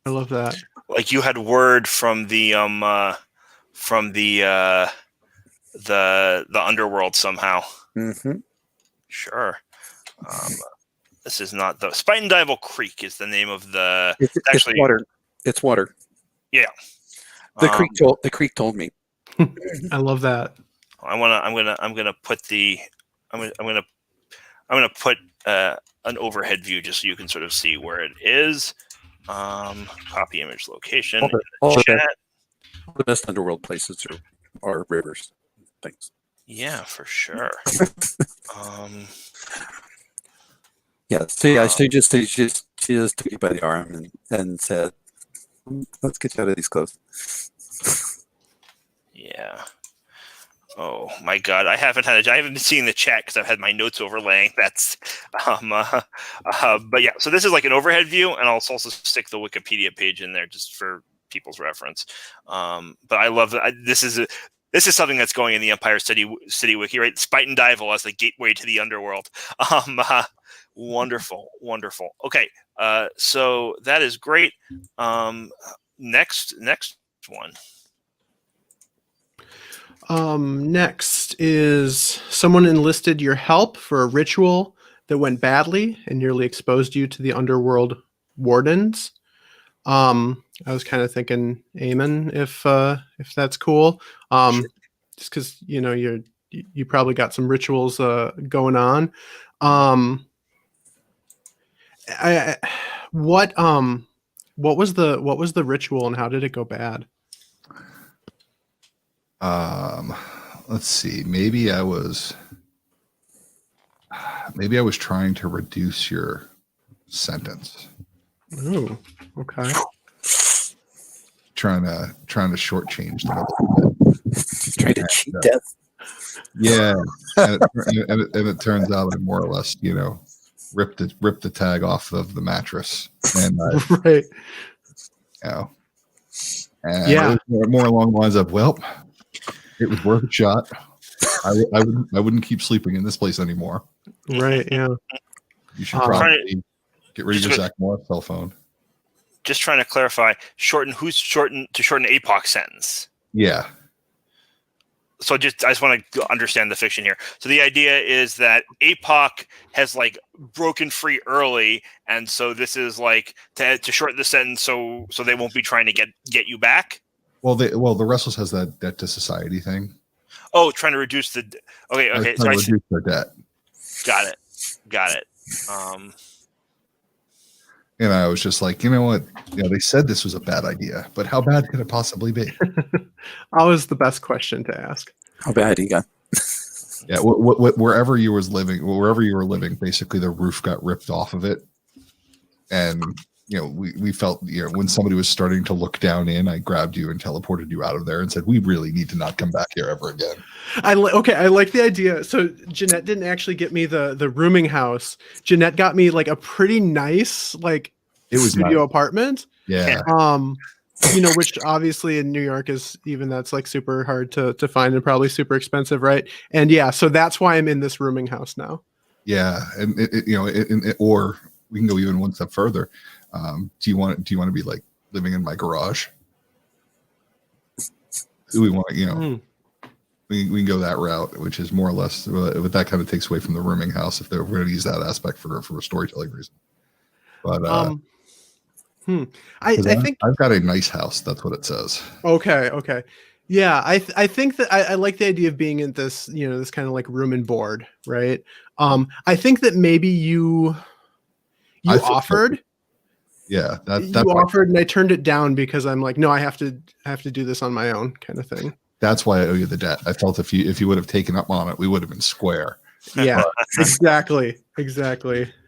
I love that. Like you had word from the underworld somehow. Mm-hmm. Sure. This is not the Spitendival Creek is the name of the. It's Actually, water. It's water. Yeah. The creek told me. I love that. I'm gonna put the. I'm gonna put an overhead view just so you can sort of see where it is. Copy image location. All Chat. the best underworld places are rivers. Things. Yeah, for sure. Yeah. So yeah, she just took you by the arm and said, "Let's get you out of these clothes." Yeah. Oh my God, I haven't been seeing the chat because I've had my notes overlaying. That's, but yeah. So this is like an overhead view, and I'll also stick the Wikipedia page in there just for people's reference. But I love that. This is something that's going in the Empire City Wiki, right? Spitendival as the gateway to the underworld. Wonderful. Okay, so that is great. Next one. Next is someone enlisted your help for a ritual that went badly and nearly exposed you to the underworld wardens. I was kind of thinking Aemon, if that's cool. Sure. Just because you probably got some rituals going on. What was the ritual and how did it go bad? Let's see. Maybe I was trying to reduce your sentence. Oh, okay. Trying to shortchange them a little bit. Trying to cheat death. Yeah, and it turns out I more or less, ripped the tag off of the mattress, and right. And it was more along the lines of, well, it was worth a shot. I wouldn't keep sleeping in this place anymore. Right. Yeah. You should probably get rid of your Zach Morris cell phone. Just trying to clarify. Shorten APOC sentence. Yeah. So I just want to understand the fiction here. So the idea is that APOC has like broken free early, and so this is like to shorten the sentence so they won't be trying to get you back. Well, the Restless has that debt to society thing. Oh, trying to reduce the. Okay. So reduce their debt. Got it. And I was just like, you know what? They said this was a bad idea, but how bad could it possibly be? Always the best question to ask. How bad he got? Yeah, wherever you were living, basically the roof got ripped off of it, and we felt when somebody was starting to look down in, I grabbed you and teleported you out of there and said, we really need to not come back here ever again. I like the idea. So Jeanette didn't actually get me the rooming house. Jeanette got me like a pretty nice studio apartment. Yeah. Which obviously in New York that's like super hard to find and probably super expensive, right? And yeah, so that's why I'm in this rooming house now. Yeah, and or we can go even one step further. Do you want to be like living in my garage? We want we can go that route, which is more or less, but that kind of takes away from the rooming house if we're going to use that aspect for a storytelling reason. But I think I've got a nice house. That's what it says. Okay. Yeah, I think that I like the idea of being in this, this kind of like room and board, right? I think that maybe you offered. Yeah, you offered, and I turned it down because I'm like, no, I have to do this on my own, kind of thing. That's why I owe you the debt. I felt if you would have taken up on it, we would have been square. Yeah, exactly.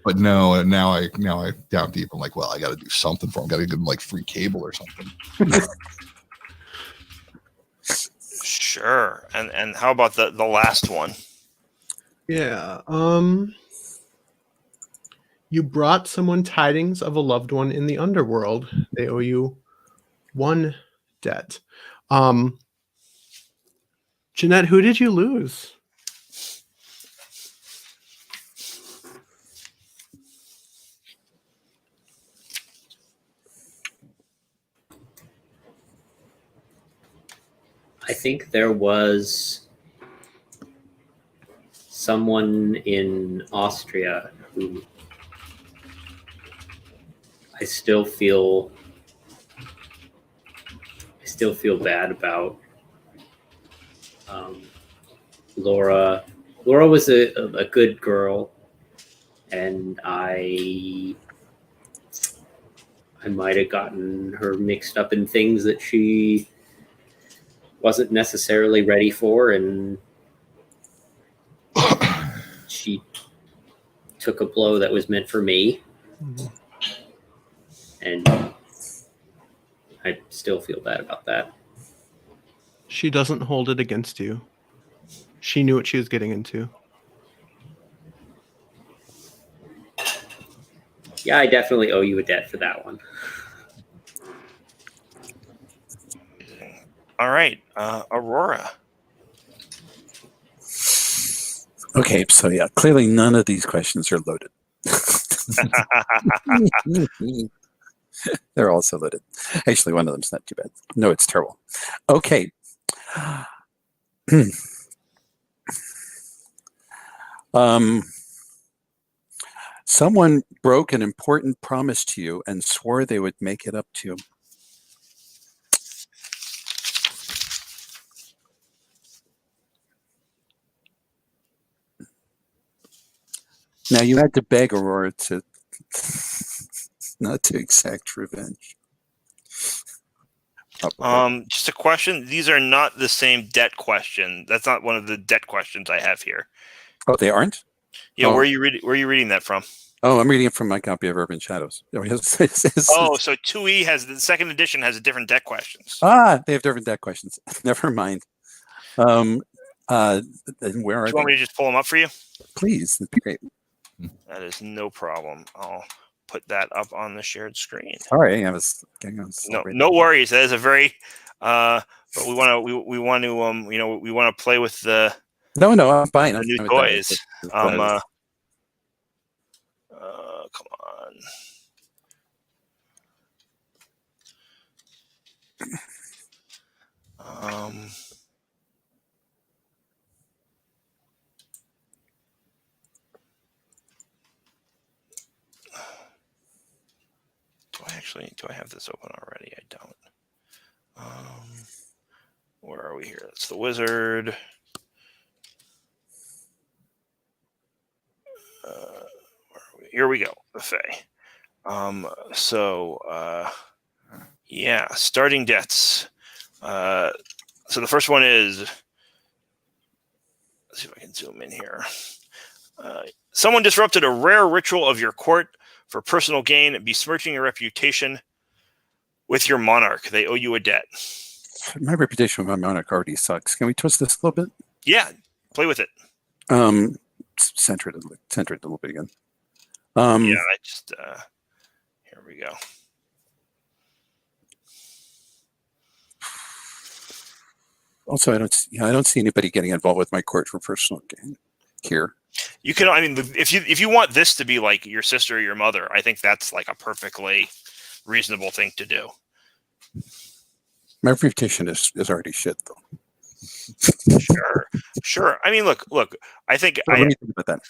But no, now I down deep. I'm like, well, I got to do something for him. Got to give him like free cable or something. Sure. And how about the last one? Yeah. You brought someone tidings of a loved one in the underworld. They owe you 1 debt. Jeanette, who did you lose? I think there was someone in Austria who I still feel bad about Laura. Laura was a good girl, and I might have gotten her mixed up in things that she wasn't necessarily ready for, and she took a blow that was meant for me. Mhm. And I still feel bad about that. She doesn't hold it against you. She knew what she was getting into. Yeah, I definitely owe you a debt for that one. All right, Aurora. Okay, so yeah, clearly none of these questions are loaded. They're also loaded. Actually, one of them's not too bad. No, it's terrible. Okay. Someone broke an important promise to you and swore they would make it up to you. Now, you had to beg Aurora to not to exact revenge. Just a question. These are not the same debt question. That's not one of the debt questions I have here. Oh, they aren't? Yeah, Oh. where are you reading that from? Oh, I'm reading it from my copy of Urban Shadows. Oh, so 2E has the second edition has a different deck questions. They have different deck questions. Never mind. Then where Do are you want me to just pull them up for you? Please, that'd be great. That is no problem. I'll put that up on the shared screen. Sorry, I was getting on. No worries. That is a very but we want to we want to play with the No, I'm fine. the I'm new fine with toys. that. Come on. Do I have this open already? I don't. Where are we here? That's the wizard. Here we go. The Fae. Yeah, starting debts. So the first one is, let's see if I can zoom in here. Someone disrupted a rare ritual of your court for personal gain, besmirching your reputation with your monarch. They owe you a debt. My reputation with my monarch already sucks. Can we twist this a little bit? Yeah, play with it. Center it a little bit again. Yeah, I just here we go. Also, I don't see anybody getting involved with my court for personal gain here. You can, I mean, if you want this to be like your sister or your mother, I think that's like a perfectly reasonable thing to do. My reputation is already shit, though. Sure. I mean, look. I think let me think about that.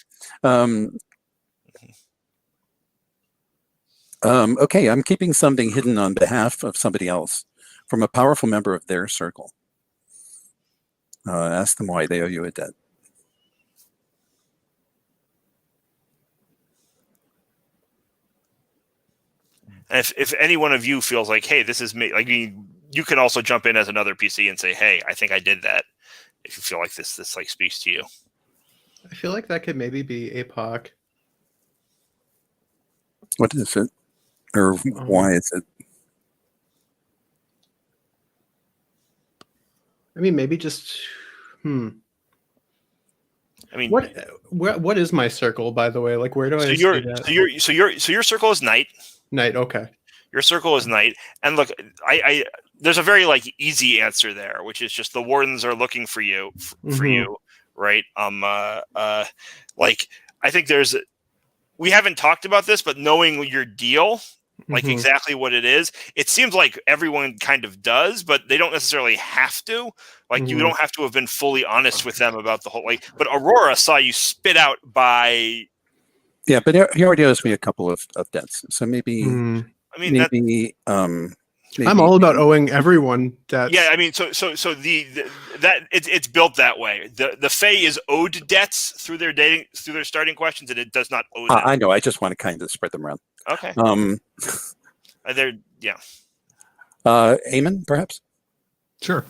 Okay, I'm keeping something hidden on behalf of somebody else from a powerful member of their circle. Ask them why they owe you a debt. If any one of you feels like, hey, this is me, like you can also jump in as another PC and say, hey, I think I did that. If you feel like this like speaks to you. I feel like that could maybe be APOC. What is it? Or why is it? I mean, maybe just I mean, what is my circle, by the way? Like, where do I see that? So your circle is night. Night, okay. Your circle is night, and look, I there's a very like easy answer there, which is just the wardens are looking for you, you, right? Like I think we haven't talked about this, but knowing your deal, like exactly what it is, it seems like everyone kind of does, but they don't necessarily have to. Like you don't have to have been fully honest with them about the whole but Aurora saw you spit out by. Yeah, but he already owes me a couple of debts, so maybe I mean, that, maybe, maybe I'm all about owing everyone debts. yeah, I mean, so that it's built that way. The Fae is owed debts through their starting questions, and it does not owe them. I know. I just want to kind of spread them around. Okay. They're yeah. Eamon, perhaps. Sure.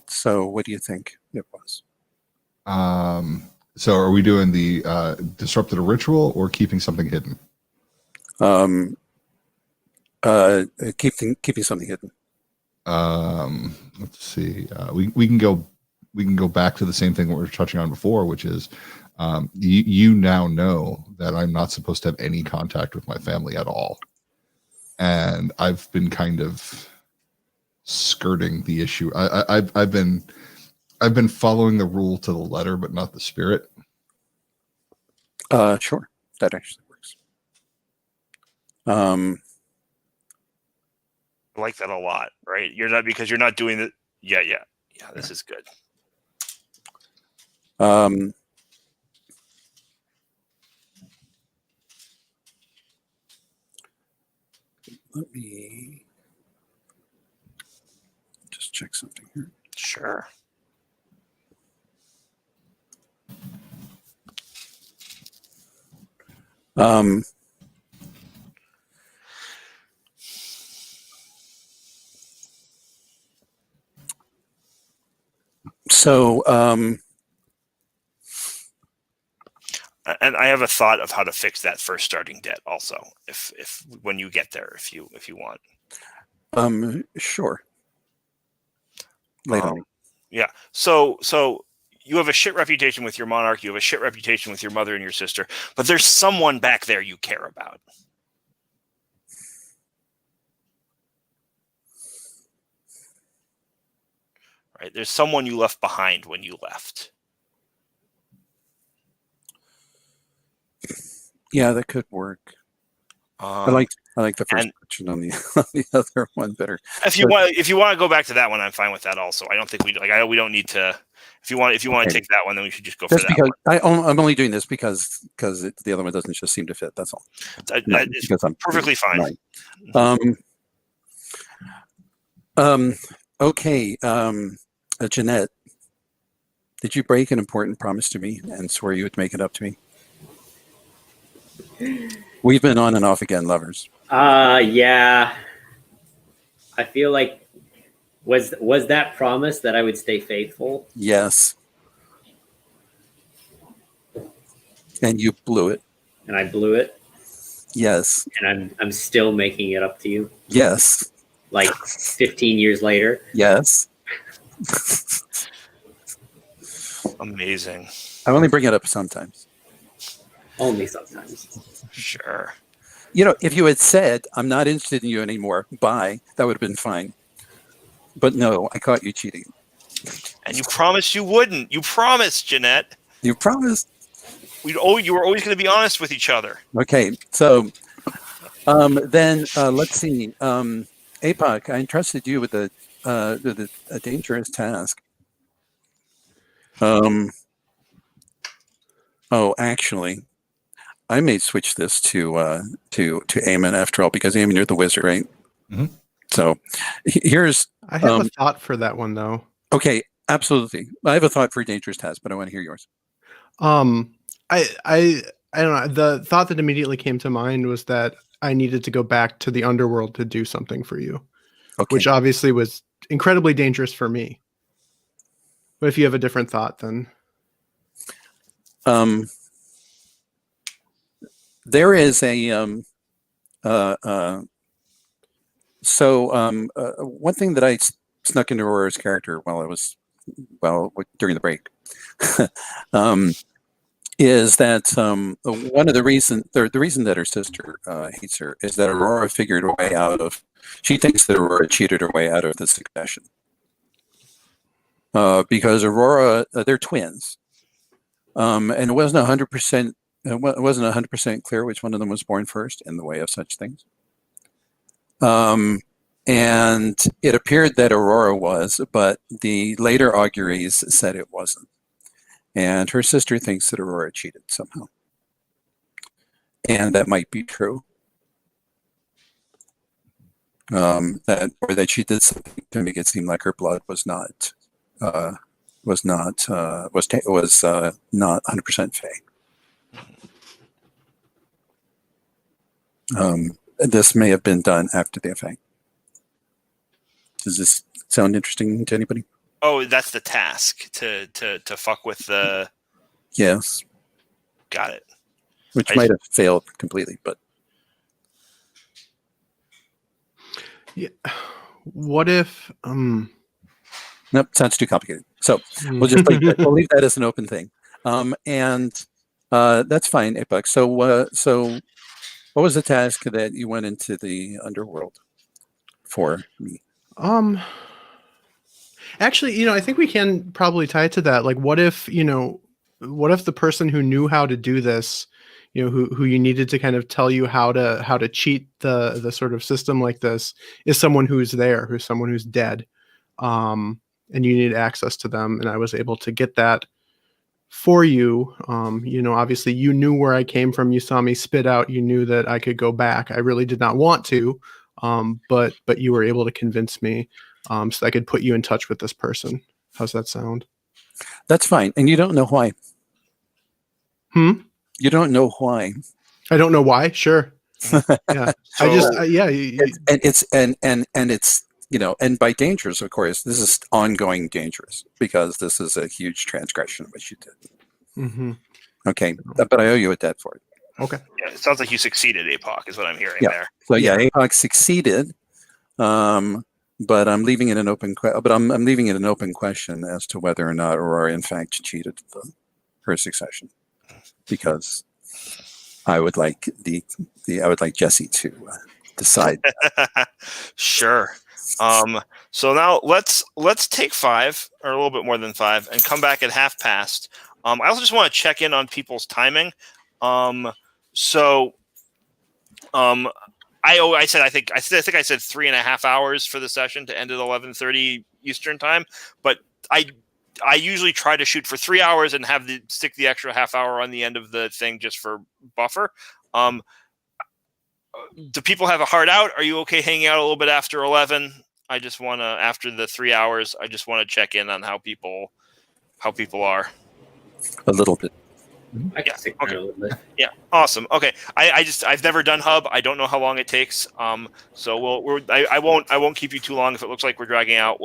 So, what do you think it was? So are we doing the disrupted a ritual or keeping something hidden? Keeping something hidden. Let's see. We can go back to the same thing we were touching on before, which is you now know that I'm not supposed to have any contact with my family at all, and I've been kind of skirting the issue. I've been following the rule to the letter, but not the spirit. Sure, that actually works. I like that a lot, right? Because you're not doing it. Yeah. This is good. Let me just check something here. Sure. So, and I have a thought of how to fix that first starting debt also, if when you get there, if you want. sure. Later. Yeah. So you have a shit reputation with your monarch. You have a shit reputation with your mother and your sister. But there's someone back there you care about. Right? There's someone you left behind when you left. Yeah, that could work. I like the first option on the on the other one better. If you want to go back to that one, I'm fine with that also. I don't think we don't need to. If you want to take that one, then we should just go That's for that because one. I'm only doing this because the other one doesn't just seem to fit. That's all. It's because I'm perfectly fine. Right. Okay. Jeanette, did you break an important promise to me and swore you would make it up to me? We've been on and off again, lovers. Yeah. I feel like was that promise that I would stay faithful? Yes. And you blew it. And I blew it. Yes. And I'm still making it up to you. Yes. Like 15 years later. Yes. Amazing. I only bring it up sometimes. Only sometimes. Sure. You know, if you had said, I'm not interested in you anymore, bye, that would have been fine. But no, I caught you cheating. And you promised you wouldn't. You promised, Jeanette. You promised. You were always going to be honest with each other. Okay, so then let's see. APOC, I entrusted you with a dangerous task. Oh, actually, I may switch this to Eamon after all, because Eamon, you're the wizard, right? Mm-hmm. So here's. I have a thought for that one though. Okay, absolutely. I have a thought for a dangerous task, but I want to hear yours. I don't know. The thought that immediately came to mind was that I needed to go back to the underworld to do something for you, Okay. which obviously was incredibly dangerous for me. But if you have a different thought, then there is a one thing that I snuck into Aurora's character during the break is that one of the reason that her sister hates her is that Aurora figured her way out of. She thinks that Aurora cheated her way out of the succession because Aurora, they're twins, and it wasn't 100%. It wasn't 100% clear which one of them was born first in the way of such things. And it appeared that Aurora was, but the later auguries said it wasn't. And her sister thinks that Aurora cheated somehow. and that might be true. That she did something to make it seem like her blood was not 100% Fae. This may have been done after the effect. Does this sound interesting to anybody? Oh, that's the task to fuck with the. Yes. Got it. Which might have failed completely, but Yeah. What if? Nope, sounds too complicated. So we'll just we'll leave that as an open thing, and that's fine, Apex. So what was the task that you went into the underworld for me? Actually, I think we can probably tie it to that. Like, what if the person who knew how to do this, who you needed to kind of tell you how to cheat the sort of system like this, is someone who's someone who's dead, and you need access to them, and I was able to get that for you. Obviously you knew where I came from. You saw me spit out. You knew that I could go back. I really did not want to, but you were able to convince me, so I could put you in touch with this person. How's that sound? That's fine. And you don't know why. You don't know why. I don't know why. Sure. Yeah. And it's and by dangerous, of course, this is ongoing dangerous because this is a huge transgression of what you did. Mm-hmm. Okay, but I owe you a debt for it. Okay. Yeah, it sounds like you succeeded, APOC, is what I'm hearing there. So APOC succeeded, but I'm leaving it an open. I'm leaving it an open question as to whether or not Aurora in fact cheated her succession, because I would like I would like Jesse to decide. Sure. So now let's take 5 or a little bit more than 5 and come back at 1/2 past. I also just want to check in on people's timing. I think I said 3.5 hours for the session to end at 11:30 Eastern time, but I usually try to shoot for 3 hours and stick the extra half hour on the end of the thing just for buffer. Do people have a hard out? Are you okay hanging out a little bit after 11? I just want to, after the 3 hours, I just want to check in on how people are. A little bit. I can stick around a little bit. Yeah, awesome. Okay, I've never done hub. I don't know how long it takes. So I won't keep you too long. If it looks like we're dragging out,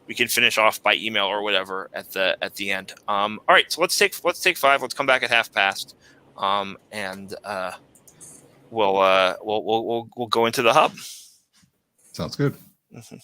we can finish off by email or whatever at the end. All right, so let's take 5. Let's come back at 1/2 past, and we'll go into the hub. Sounds good. Mm-hmm.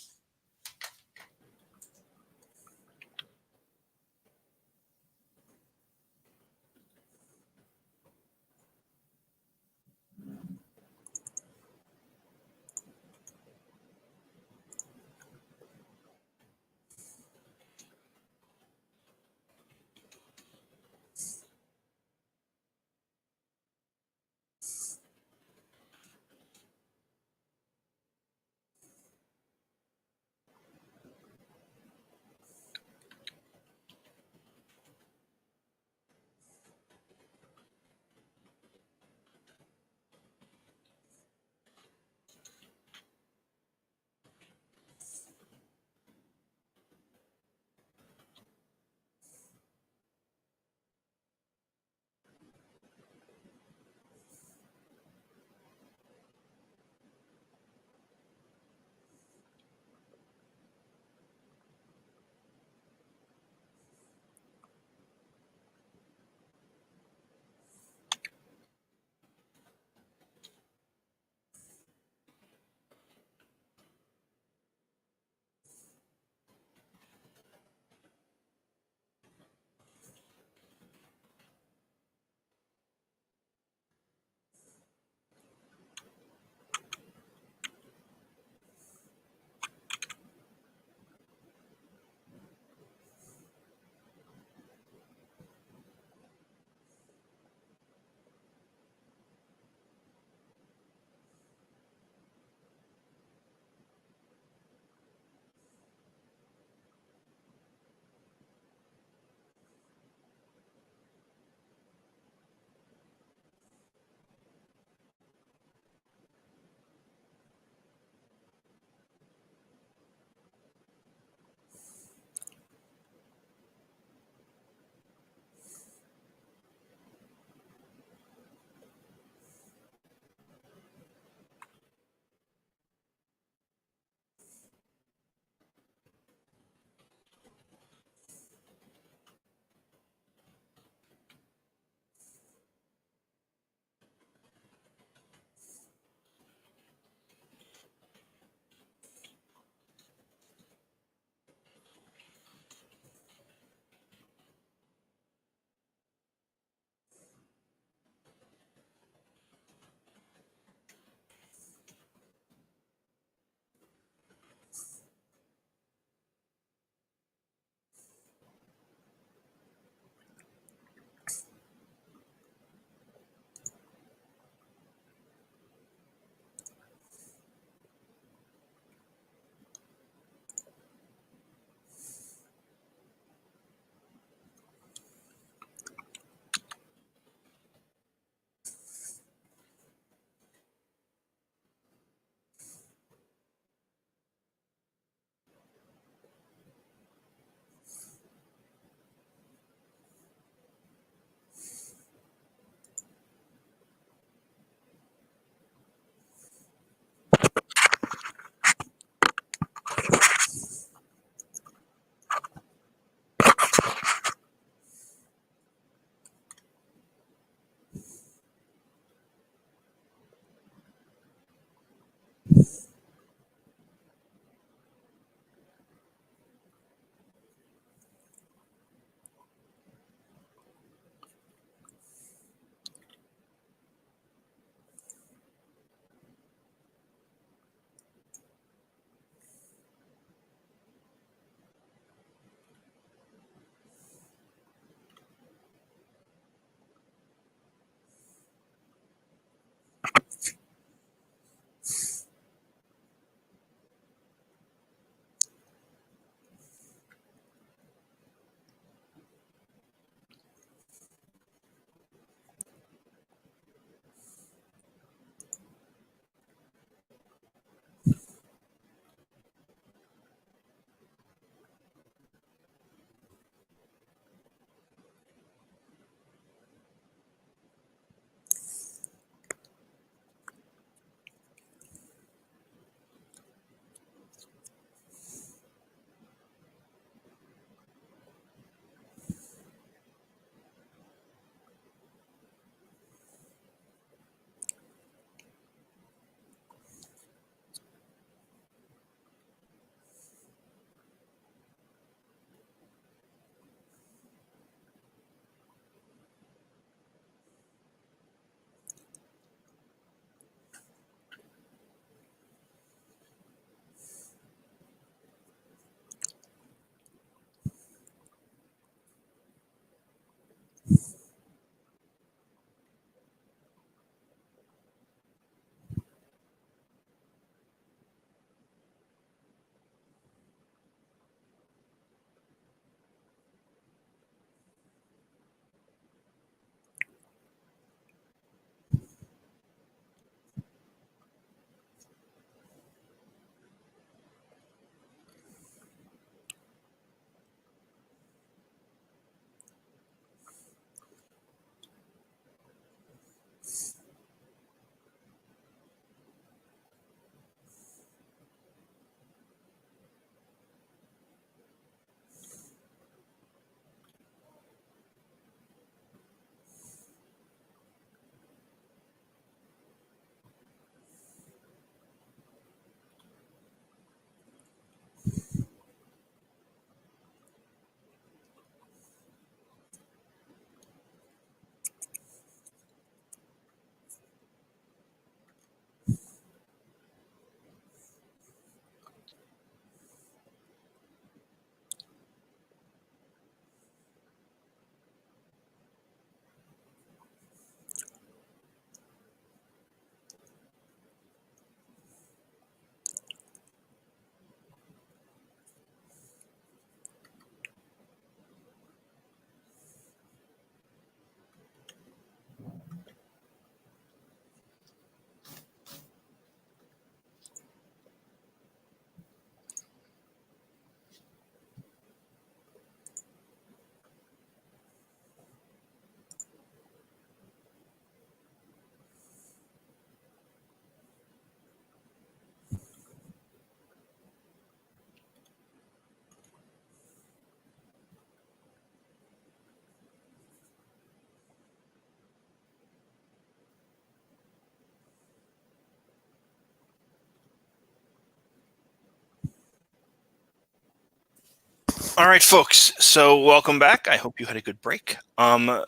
All right, folks. So welcome back. I hope you had a good break.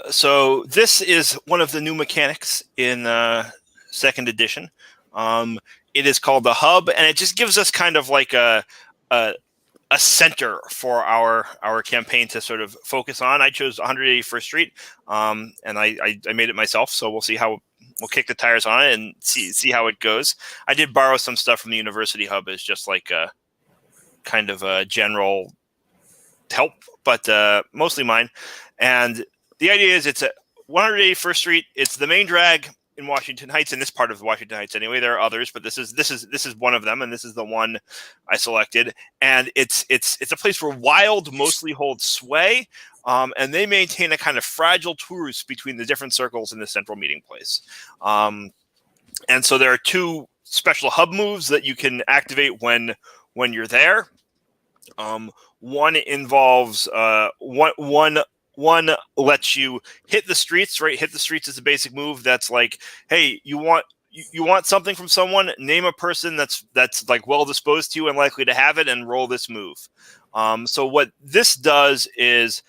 So this is one of the new mechanics in second edition. It is called the hub, and it just gives us kind of like a center for our campaign to sort of focus on. I chose 181st Street, and I made it myself. So we'll see how we'll kick the tires on it and see how it goes. I did borrow some stuff from the University Hub as just like a kind of a general help, but mostly mine. And the idea is it's at 181st Street. It's the main drag in Washington Heights, in this part of Washington Heights anyway. There are others, but this is one of them, and this is the one I selected. And it's a place where wild mostly hold sway, and they maintain a kind of fragile truce between the different circles in the central meeting place. And so there are two special hub moves that you can activate when you're there. One involves one lets you hit the streets, right? Hit the streets is a basic move. That's like, hey, you want something from someone, name a person that's like well disposed to you and likely to have it, and roll this move. So what this does is,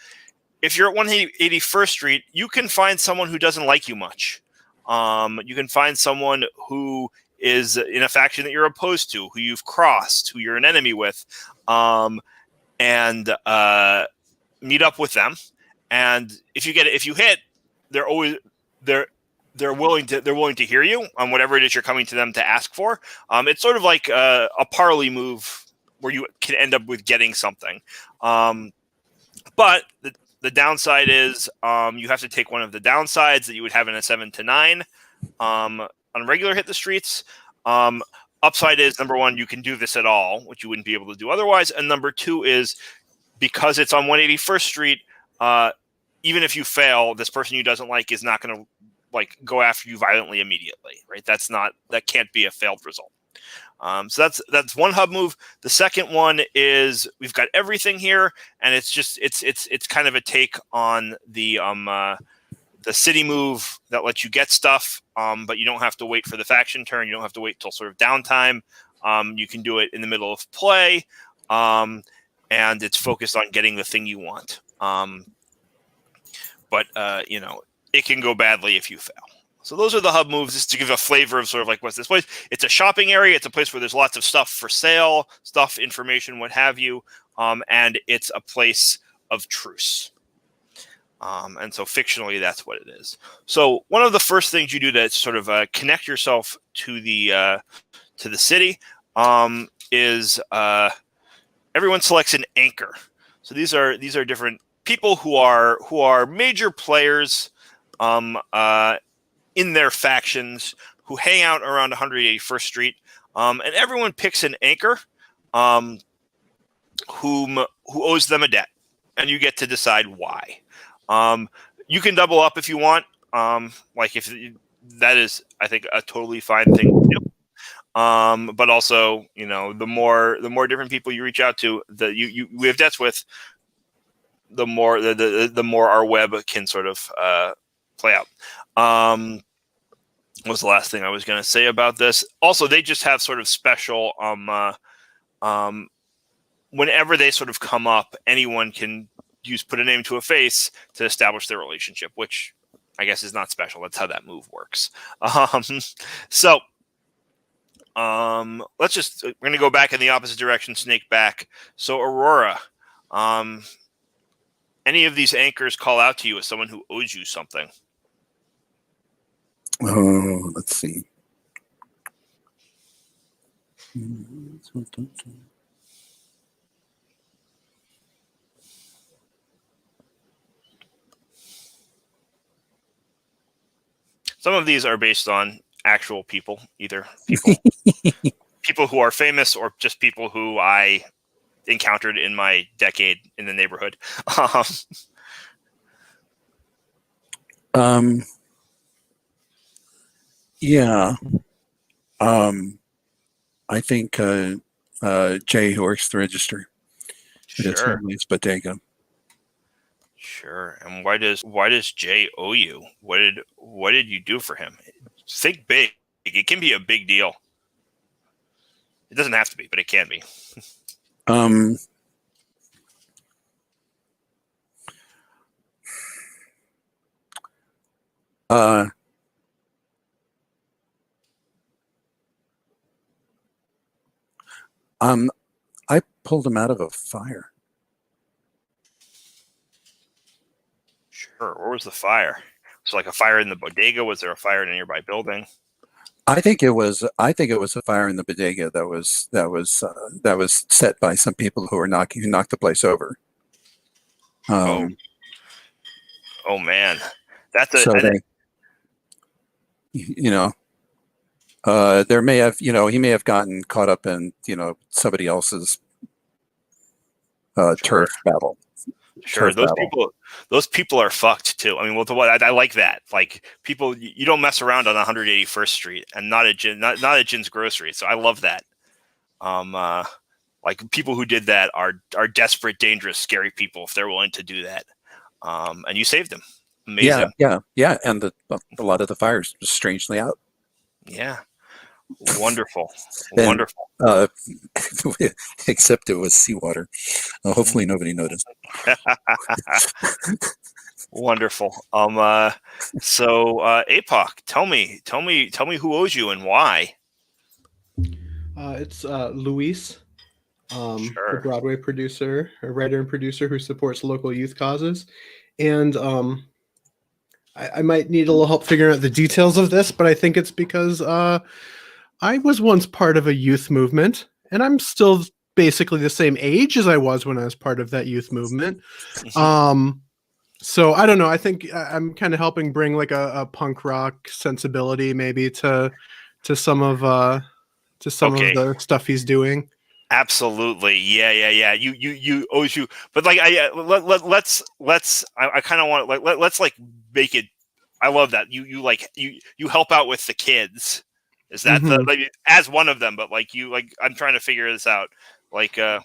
if you're at 181st Street, you can find someone who doesn't like you much. You can find someone who is in a faction that you're opposed to, who you've crossed, who you're an enemy with, and meet up with them. And if you hit, they're willing to hear you on whatever it is you're coming to them to ask for. It's sort of like a parley move where you can end up with getting something. But the downside is you have to take one of the downsides that you would have in a 7 to 9 on regular hit the streets. Upside is, number one, you can do this at all, which you wouldn't be able to do otherwise. And number two is, because it's on 181st Street, even if you fail, this person you doesn't like is not going to like go after you violently immediately, right? That can't be a failed result. So that's one hub move. The second one is, we've got everything here, and it's kind of a take on the city move that lets you get stuff, but you don't have to wait for the faction turn. You don't have to wait till sort of downtime. You can do it in the middle of play, and it's focused on getting the thing you want. But it can go badly if you fail. So those are the hub moves, just to give a flavor of sort of like what's this place. It's a shopping area. It's a place where there's lots of stuff for sale, stuff, information, what have you, and it's a place of truce. And so fictionally, that's what it is. So one of the first things you do to sort of connect yourself to the city is everyone selects an anchor. So these are different people who are major players in their factions, who hang out around 181st Street, and everyone picks an anchor who owes them a debt, and you get to decide why. You can double up if you want. That is, I think, a totally fine thing to do. But also, the more different people you reach out to, that we have debts with, the more the more our web can sort of play out. What was the last thing I was going to say about this? Also, they just have sort of special. Whenever they sort of come up, anyone can put a name to a face to establish their relationship, which I guess is not special. That's how that move works. So we're going to go back in the opposite direction, snake back. So Aurora, any of these anchors call out to you as someone who owes you something? Oh, let's see. Some of these are based on actual people, either people who are famous or just people who I encountered in my decade in the neighborhood. Yeah. I think Jay, who works the register. It's Sure. Family's Bodega. Sure. And why does Jay owe you? What did you do for him? Think big. It can be a big deal. It doesn't have to be, but it can be. Uh, I pulled him out of a fire. Sure. Where was the fire? Was it like a fire in the bodega? Was there a fire in a nearby building? I think it was a fire in the bodega that was set by some people who knocked the place over. Oh man, that's a So they, there may have, he may have gotten caught up in, somebody else's Sure. turf battle. Sure. Turf battle. Those people are fucked too. I mean, well, I like that. Like people, you don't mess around on 181st Street and not at Gin's Grocery. So I love that. Like people who did that are desperate, dangerous, scary people if they're willing to do that. And you saved them. Amazing. Yeah. And a lot of the fires just strangely out. Yeah. Wonderful. And, Wonderful. Except it was seawater. Hopefully nobody noticed. Wonderful. So APOC, tell me who owes you and why. It's Luis, the Sure. Broadway producer, a writer and producer who supports local youth causes. And I might need a little help figuring out the details of this, but I think it's because I was once part of a youth movement, and I'm still basically the same age as I was when I was part of that youth movement. So I don't know. I think I'm kind of helping bring like a punk rock sensibility maybe to some of the stuff he's doing. Absolutely. Yeah. You owes you, but like let's I kind of want let's like make it. I love that you help out with the kids. Is that the like, as one of them? But like I'm trying to figure this out. Like yeah,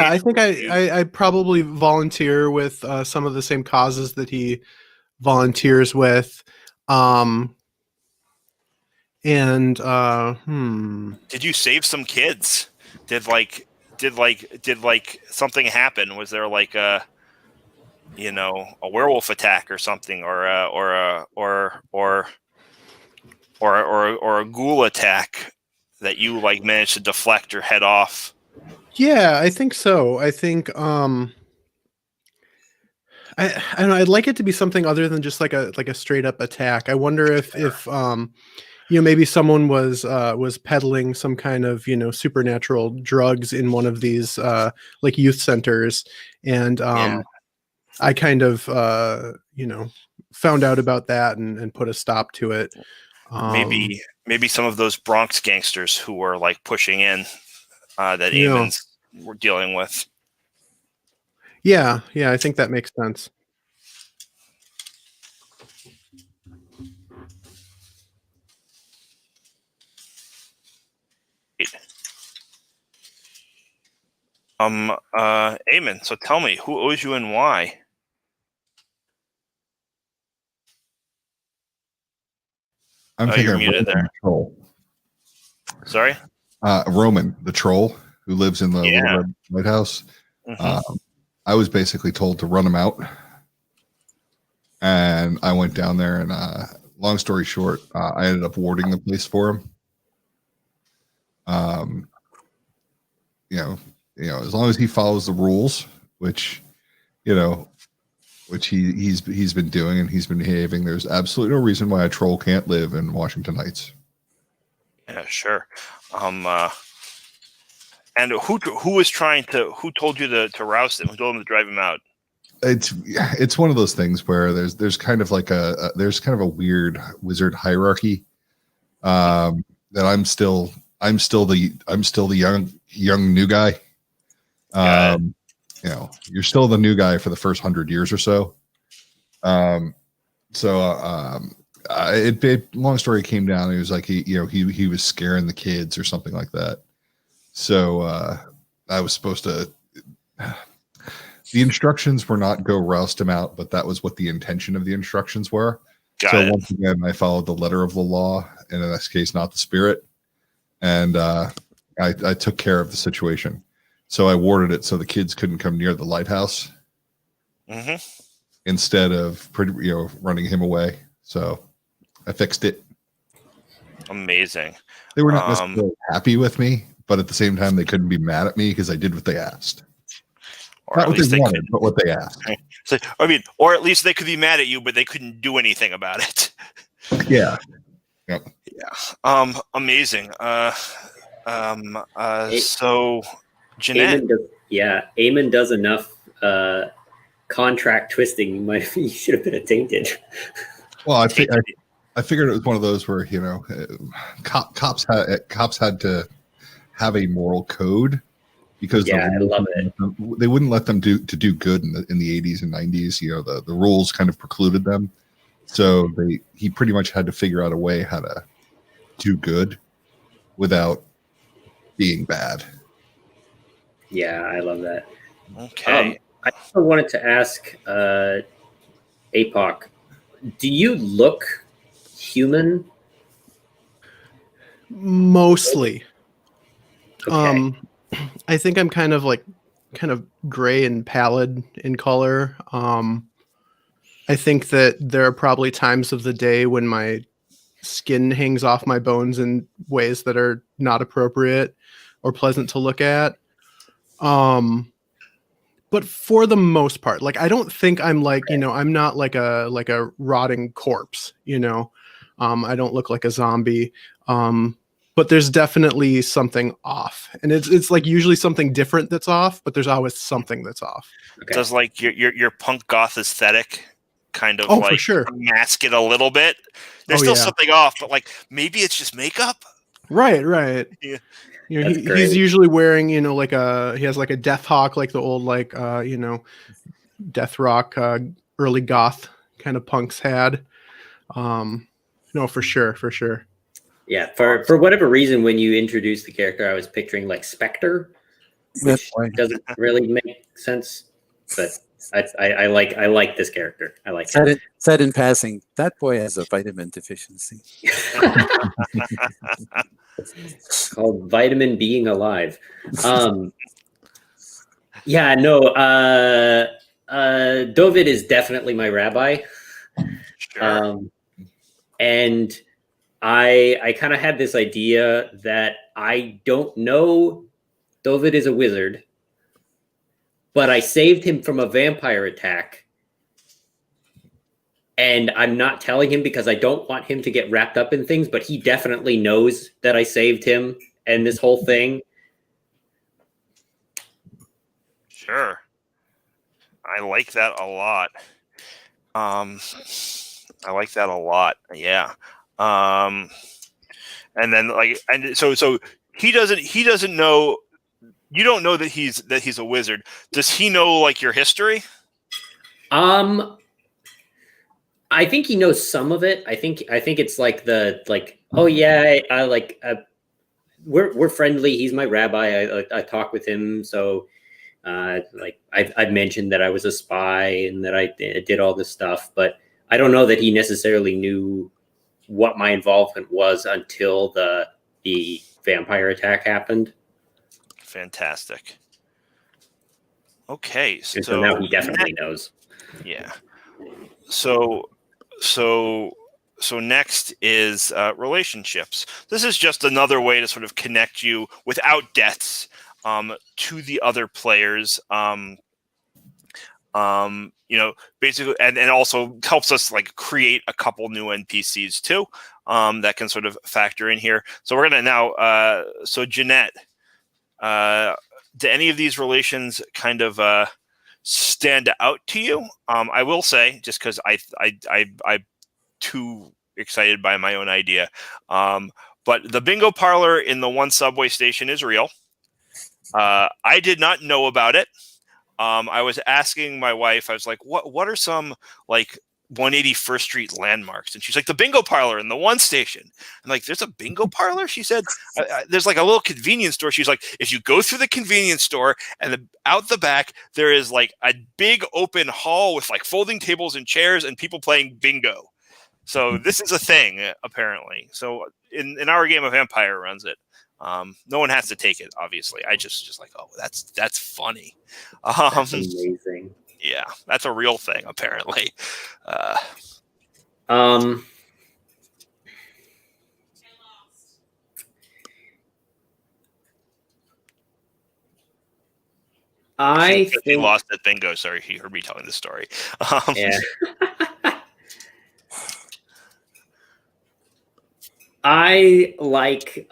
I think I probably volunteer with some of the same causes that he volunteers with. And did you save some kids? Did something happen? Was there like a werewolf attack or something, or a ghoul attack that you like managed to deflect or head off? Yeah, I think so. I think I don't know, I'd like it to be something other than just like a straight up attack. I wonder if maybe someone was peddling some kind of supernatural drugs in one of these like youth centers, and I kind of found out about that and put a stop to it. Maybe some of those Bronx gangsters who were like pushing in that Eamon's were dealing with. Yeah, I think that makes sense. Eamon, so tell me, who owes you and why? I'm thinking you're of muted Roman there. the troll. Sorry? Roman the troll who lives in the Little Red Lighthouse. I was basically told to run him out, and I went down there. And long story short, I ended up warding the place for him. As long as he follows the rules, which he's been doing and he's been behaving, there's absolutely no reason why a troll can't live in Washington Heights. Yeah, sure. And who told you to roust him? Who told him to drive him out? It's one of those things where there's kind of like a weird wizard hierarchy. That I'm still the young new guy. You're still the new guy for the first 100 years or so. Long story came down. It was like he was scaring the kids or something like that. So I was supposed to. The instructions were not go roust him out, but that was what the intention of the instructions were. Once again, I followed the letter of the law, and in this case, not the spirit. And I took care of the situation. So I warded it so the kids couldn't come near the lighthouse. instead of running him away. So I fixed it. Amazing. They were not necessarily happy with me, but at the same time, they couldn't be mad at me because I did what they asked. Or Not at what least they they wanted, could. but what they asked. So, I mean, or at least they could be mad at you, but they couldn't do anything about it. Yeah. Yep. Amazing. A- So, Jeanette. Eamon does enough contract twisting. You should have been attainted. Well, I figured it was one of those where cops had to have a moral code because Yeah, I love it. They wouldn't let them do good in the 80s and 90s. The rules kind of precluded them, so he pretty much had to figure out a way how to do good without being bad. Yeah, I love that. Okay. I also wanted to ask APOC, do you look human? Mostly. Okay. I think I'm kind of gray and pallid in color. I think that there are probably times of the day when my skin hangs off my bones in ways that are not appropriate or pleasant to look at. But for the most part, I don't think I'm I'm not like a rotting corpse, I don't look like a zombie. But there's definitely something off, and it's usually something different that's off, but there's always something that's off. Okay. Does your punk goth aesthetic kind of for sure mask it a little bit? There's still something off, but maybe it's just makeup. Right. Yeah. He's usually wearing, he has a death hawk, like the old, death rock, early goth kind of punks had. No, for sure. Yeah, for whatever reason, when you introduced the character, I was picturing Spectre, which doesn't really make sense. But I like this character. I like it. Said in passing, that boy has a vitamin deficiency. It's called vitamin being alive. Yeah, no. Dovid is definitely my rabbi. Sure. And I kind of had this idea that I don't know Dovid is a wizard, but I saved him from a vampire attack. And I'm not telling him because I don't want him to get wrapped up in things, but he definitely knows that I saved him and this whole thing. Sure. I like that a lot. Yeah. And then so he doesn't know, you don't know that he's a wizard. Does he know your history? I think he knows some of it. I think it's oh yeah, we're friendly. He's my rabbi. I talk with him. So I've mentioned that I was a spy and that I did all this stuff, but I don't know that he necessarily knew what my involvement was until the vampire attack happened. Fantastic. Okay, so now he definitely knows. Yeah. So next is relationships. This is just another way to sort of connect you without deaths to the other players. Basically, and also helps us create a couple new NPCs too, that can sort of factor in here. So we're gonna now. So Jeanette, do any of these relations kind of stand out to you? I will say, just because I'm too excited by my own idea, but the bingo parlor in the one subway station is real. I did not know about it. I was asking my wife, I was like, what are some 181st Street landmarks? And she's like, the bingo parlor in the one station. I'm like, there's a bingo parlor? She said, there's a little convenience store. She's like, if you go through the convenience store and out the back, there is a big open hall with folding tables and chairs and people playing bingo. So this is a thing, apparently. So in our game of Empire runs it. No one has to take it, obviously. I just oh, that's funny. That's amazing. Yeah, that's a real thing, apparently. I He think, lost at bingo. Sorry, he heard me telling the story. yeah. I like,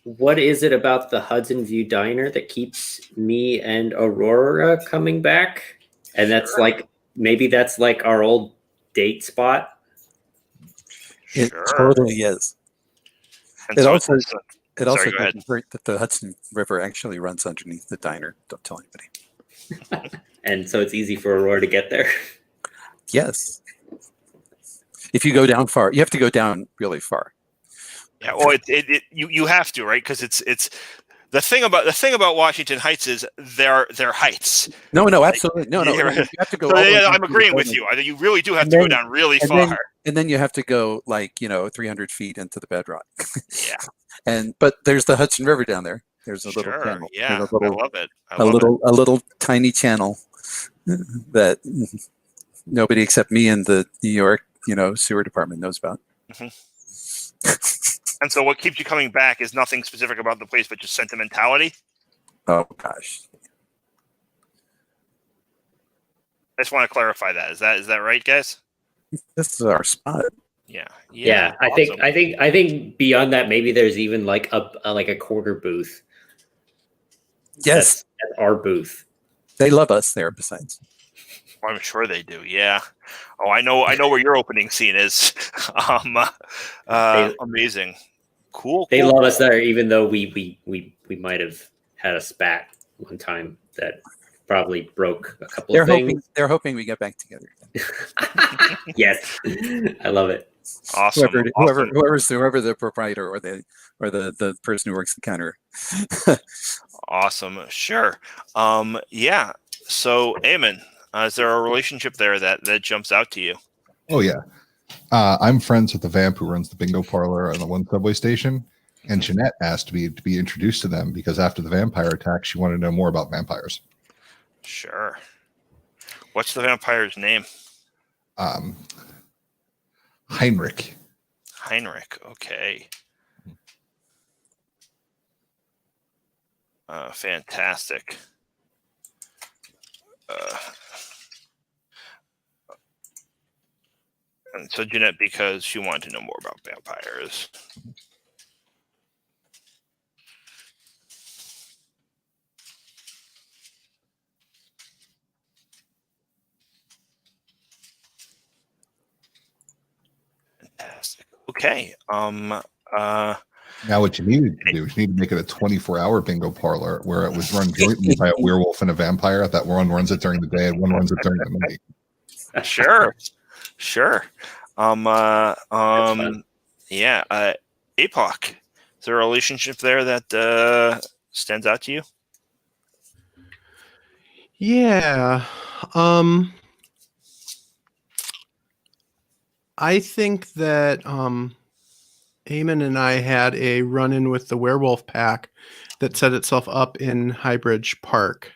what is it about the Hudson View Diner that keeps me and Aurora coming back? And that's like, maybe that's like our old date spot. It Sure. totally is. And It so also it's, it sorry, also go ahead. doesn't hurt that the Hudson River actually runs underneath the diner. Don't tell anybody. And so it's easy for Aurora to get there. Yes. If you go down far, you have to go down really far. Yeah, well, you have to, right? Because it's the thing about Washington Heights is their heights. No, absolutely. No. You have to go So, all the way yeah, down I'm to the agreeing with building. you. You really do have And to go then- down really and far. then- And then you have to go 300 feet into the bedrock. Yeah. But there's the Hudson River down there. There's a little Sure. channel. Yeah, There's a love it. a little tiny channel that nobody except me and the New York, sewer department knows about. And so what keeps you coming back is nothing specific about the place, but just sentimentality. Oh gosh. I just want to clarify that. Is that right, guys? This is our spot. Yeah. Yeah, Awesome. I think beyond that, maybe there's even like a quarter booth. Yes. That's our booth. They love us there besides. I'm sure they do. Yeah. Oh, I know where your opening scene is. Amazing. Cool. They love us there, even though we might have had a spat one time that probably broke a couple of things. They're hoping we get back together. Yes, I love it. Awesome. Whoever the proprietor or the person who works the counter. Awesome. Sure. Yeah. So, Eamon, is there a relationship there that jumps out to you? Oh yeah. I'm friends with the vamp who runs the bingo parlor on the one subway station, and Jeanette asked me to be introduced to them because after the vampire attack, she wanted to know more about vampires. Sure. What's the vampire's name? Heinrich. Heinrich. Okay. Fantastic. And so Jeanette, because she wanted to know more about vampires. Fantastic. Okay. Now, what you needed to do is you need to make it a 24-hour bingo parlor where it was run jointly by a werewolf and a vampire. That one runs it during the day and one runs it during the night. Sure. Yeah. APOC. Is there a relationship there that stands out to you? Yeah. I think that Eamon and I had a run-in with the werewolf pack that set itself up in Highbridge Park.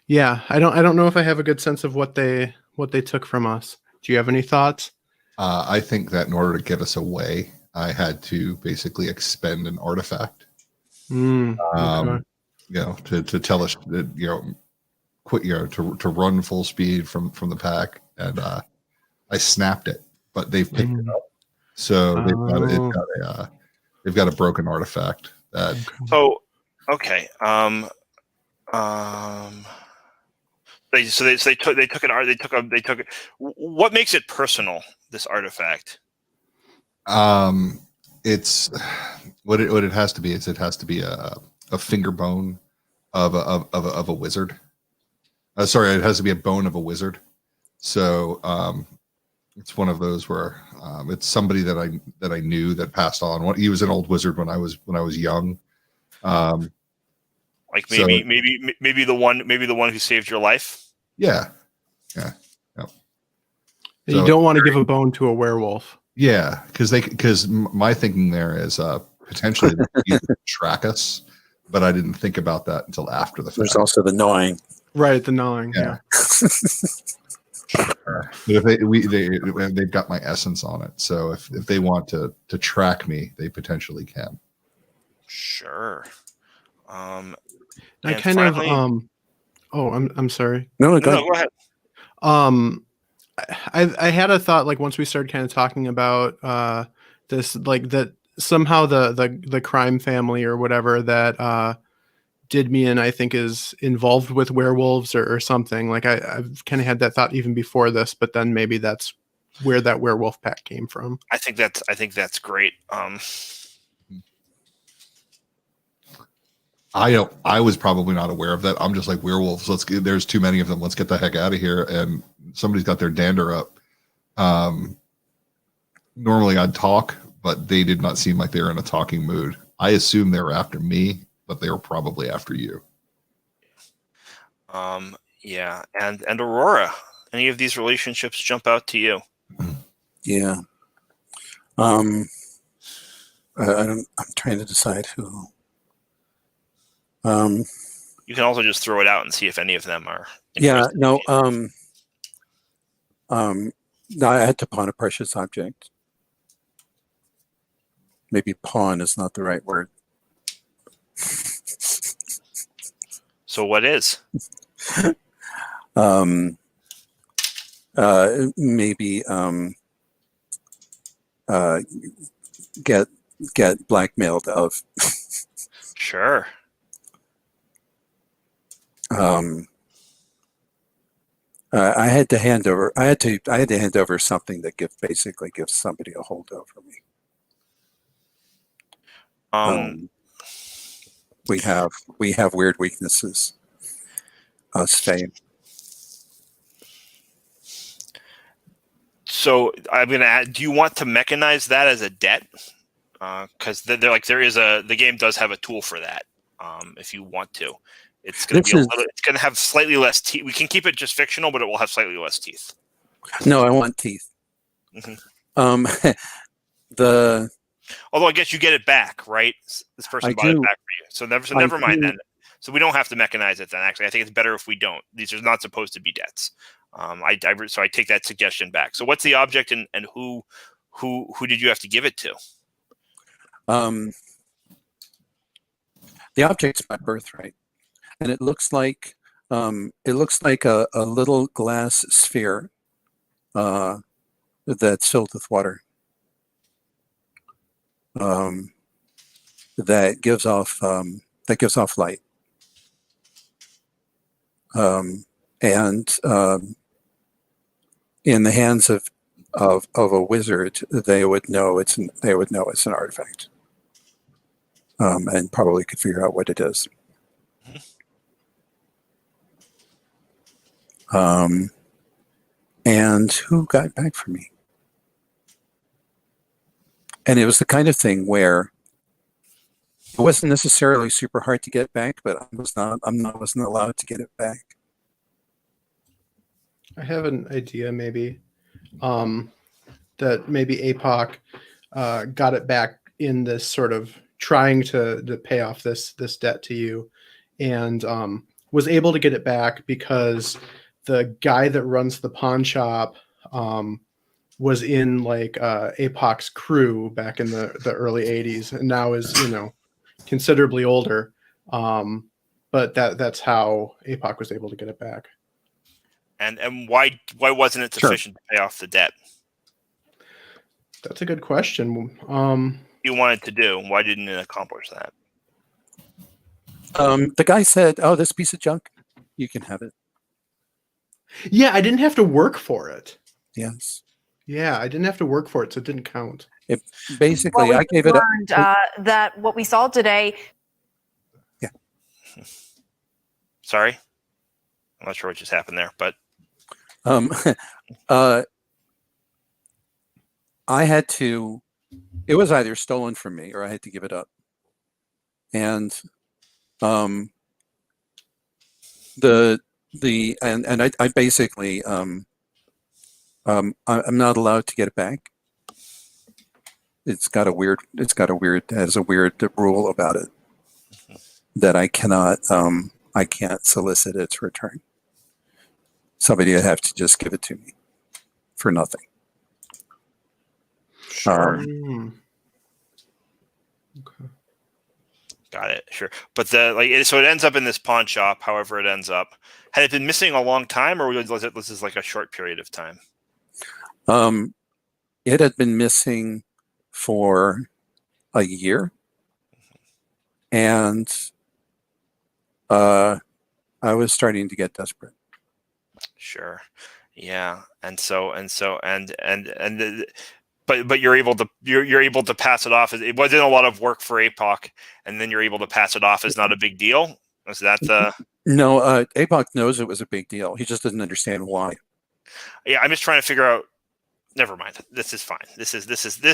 Yeah, I don't know if I have a good sense of what they took from us. Do you have any thoughts? I think that in order to get us away, I had to basically expend an artifact. Okay. To tell us that, quit, to run full speed from the pack, and I snapped it, but they've picked it up, so they've got a broken artifact. So, okay. They took it. What makes it personal? This artifact. It's what it has to be. It has to be a finger bone of a wizard. Sorry, it has to be a bone of a wizard. So it's one of those where it's somebody that I knew that passed on. He was an old wizard when I was young. Like maybe the one who saved your life. Yeah. You don't want to give a bone to a werewolf. Yeah, because my thinking there is potentially you could track us, but I didn't think about that until after the fact. There's also the gnawing. Right, the gnawing. Yeah. Sure. But if they've got my essence on it, so if they want to track me, they potentially can. Sure. I And kind finally, of oh, I'm sorry. No, go ahead. I had a thought, like, once we started kind of talking about this, like, that somehow the crime family or whatever that did me in, I think, is involved with werewolves or something. Like, I've kind of had that thought even before this, but then maybe that's where that werewolf pack came from. I think that's great. I was probably not aware of that. I'm just like, werewolves. There's too many of them. Let's get the heck out of here. And somebody's got their dander up. Normally I'd talk, but they did not seem like they were in a talking mood. I assume they were after me, but they were probably after you. Yeah. And Aurora, any of these relationships jump out to you? Yeah. I'm trying to decide who. You can also just throw it out and see if any of them are. Yeah. interested. No. No, I had to pawn a precious object. Maybe pawn is not the right word. So what is? Maybe get blackmailed of. Sure. I had to hand over. I had to hand over something that basically gives somebody a hold over me. We have weird weaknesses. Us fame. So I'm gonna add. Do you want to mechanize that as a debt? Because they're like the game does have a tool for that. If you want to, it's gonna it's gonna have slightly less teeth. We can keep it just fictional, but it will have slightly less teeth. No, I want teeth. Mm-hmm. Although I guess you get it back, right? This person bought it back for you, so never mind then. So we don't have to mechanize it then. Actually, I think it's better if we don't. These are not supposed to be debts. So I take that suggestion back. So what's the object and who did you have to give it to? The object's my birthright, and it looks like a little glass sphere that's filled with water. That gives off light, and in the hands of a wizard, they would know it's an artifact, and probably could figure out what it is. And who got back for me? And it was the kind of thing where it wasn't necessarily super hard to get back, but I wasn't allowed to get it back. I have an idea, maybe, that maybe APOC got it back in this sort of trying to pay off this debt to you, and was able to get it back because the guy that runs the pawn shop was in like APOC's crew back in the early 80s, and now is, considerably older. But that's how APOC was able to get it back. And why wasn't it sufficient to pay off the debt? That's a good question. You wanted to do. Why didn't it accomplish that? The guy said, "Oh, this piece of junk, you can have it." Yeah, I didn't have to work for it. Yes. Yeah, I didn't have to work for it, so it didn't count. Basically, I gave it that what we saw today. Yeah. Sorry, I'm not sure what just happened there, but I had to. It was either stolen from me or I had to give it up, and I basically I'm not allowed to get it back. It's got a weird has a weird rule about it that I can't solicit its return. Somebody would have to just give it to me for nothing. Sure. Okay. Got it. Sure. But so it ends up in this pawn shop, however it ends up. Had it been missing a long time, or was this is like a short period of time? It had been missing for a year, and I was starting to get desperate. Sure. Yeah. But you're able to pass it off. It wasn't a lot of work for APOC, and then you're able to pass it off as not a big deal. Is that the? No, APOC knows it was a big deal. He just doesn't understand why. Yeah, I'm just trying to figure out. Never mind. This is fine. This is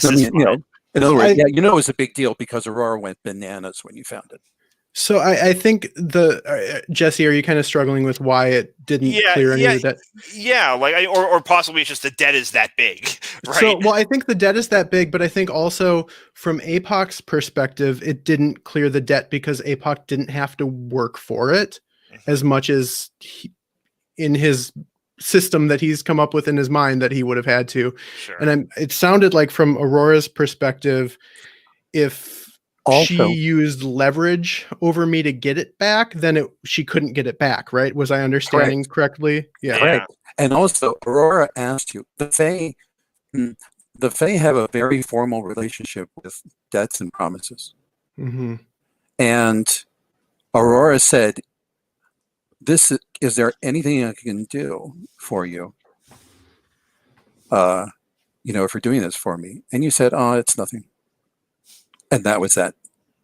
I mean, fine. in other words, it was a big deal because Aurora went bananas when you found it. So I think Jesse, are you kind of struggling with why it didn't clear any of that? Yeah, or possibly it's just the debt is that big, right? So, well, I think the debt is that big, but I think also from APOC's perspective, it didn't clear the debt because APOC didn't have to work for it as much as in his system that he's come up with in his mind that he would have had to. Sure. And it sounded like from Aurora's perspective, if she used leverage over me to get it back, then she couldn't get it back, right? Was I understanding correctly? Yeah. Correct. And also, Aurora asked you, the Fae have a very formal relationship with debts and promises. Mm-hmm. And Aurora said, is there anything I can do for you? For doing this for me. And you said, oh, it's nothing. And that was that.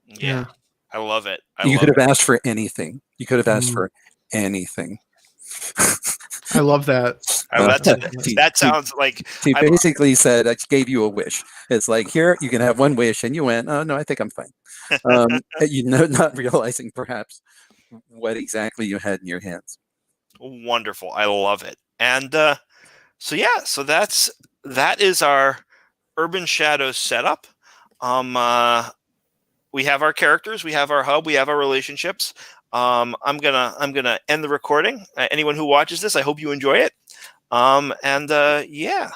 Yeah. I love it. You could have asked for anything. You could have asked for anything. I love that. That sounds like he basically said, I gave you a wish. It's like, here, you can have one wish. And you went, oh, no, I think I'm fine. Not realizing perhaps what exactly you had in your hands. Wonderful. I love it. And so that is our Urban Shadows setup. We have our characters, we have our hub, we have our relationships. I'm gonna end the recording. Anyone who watches this, I hope you enjoy it. Yeah.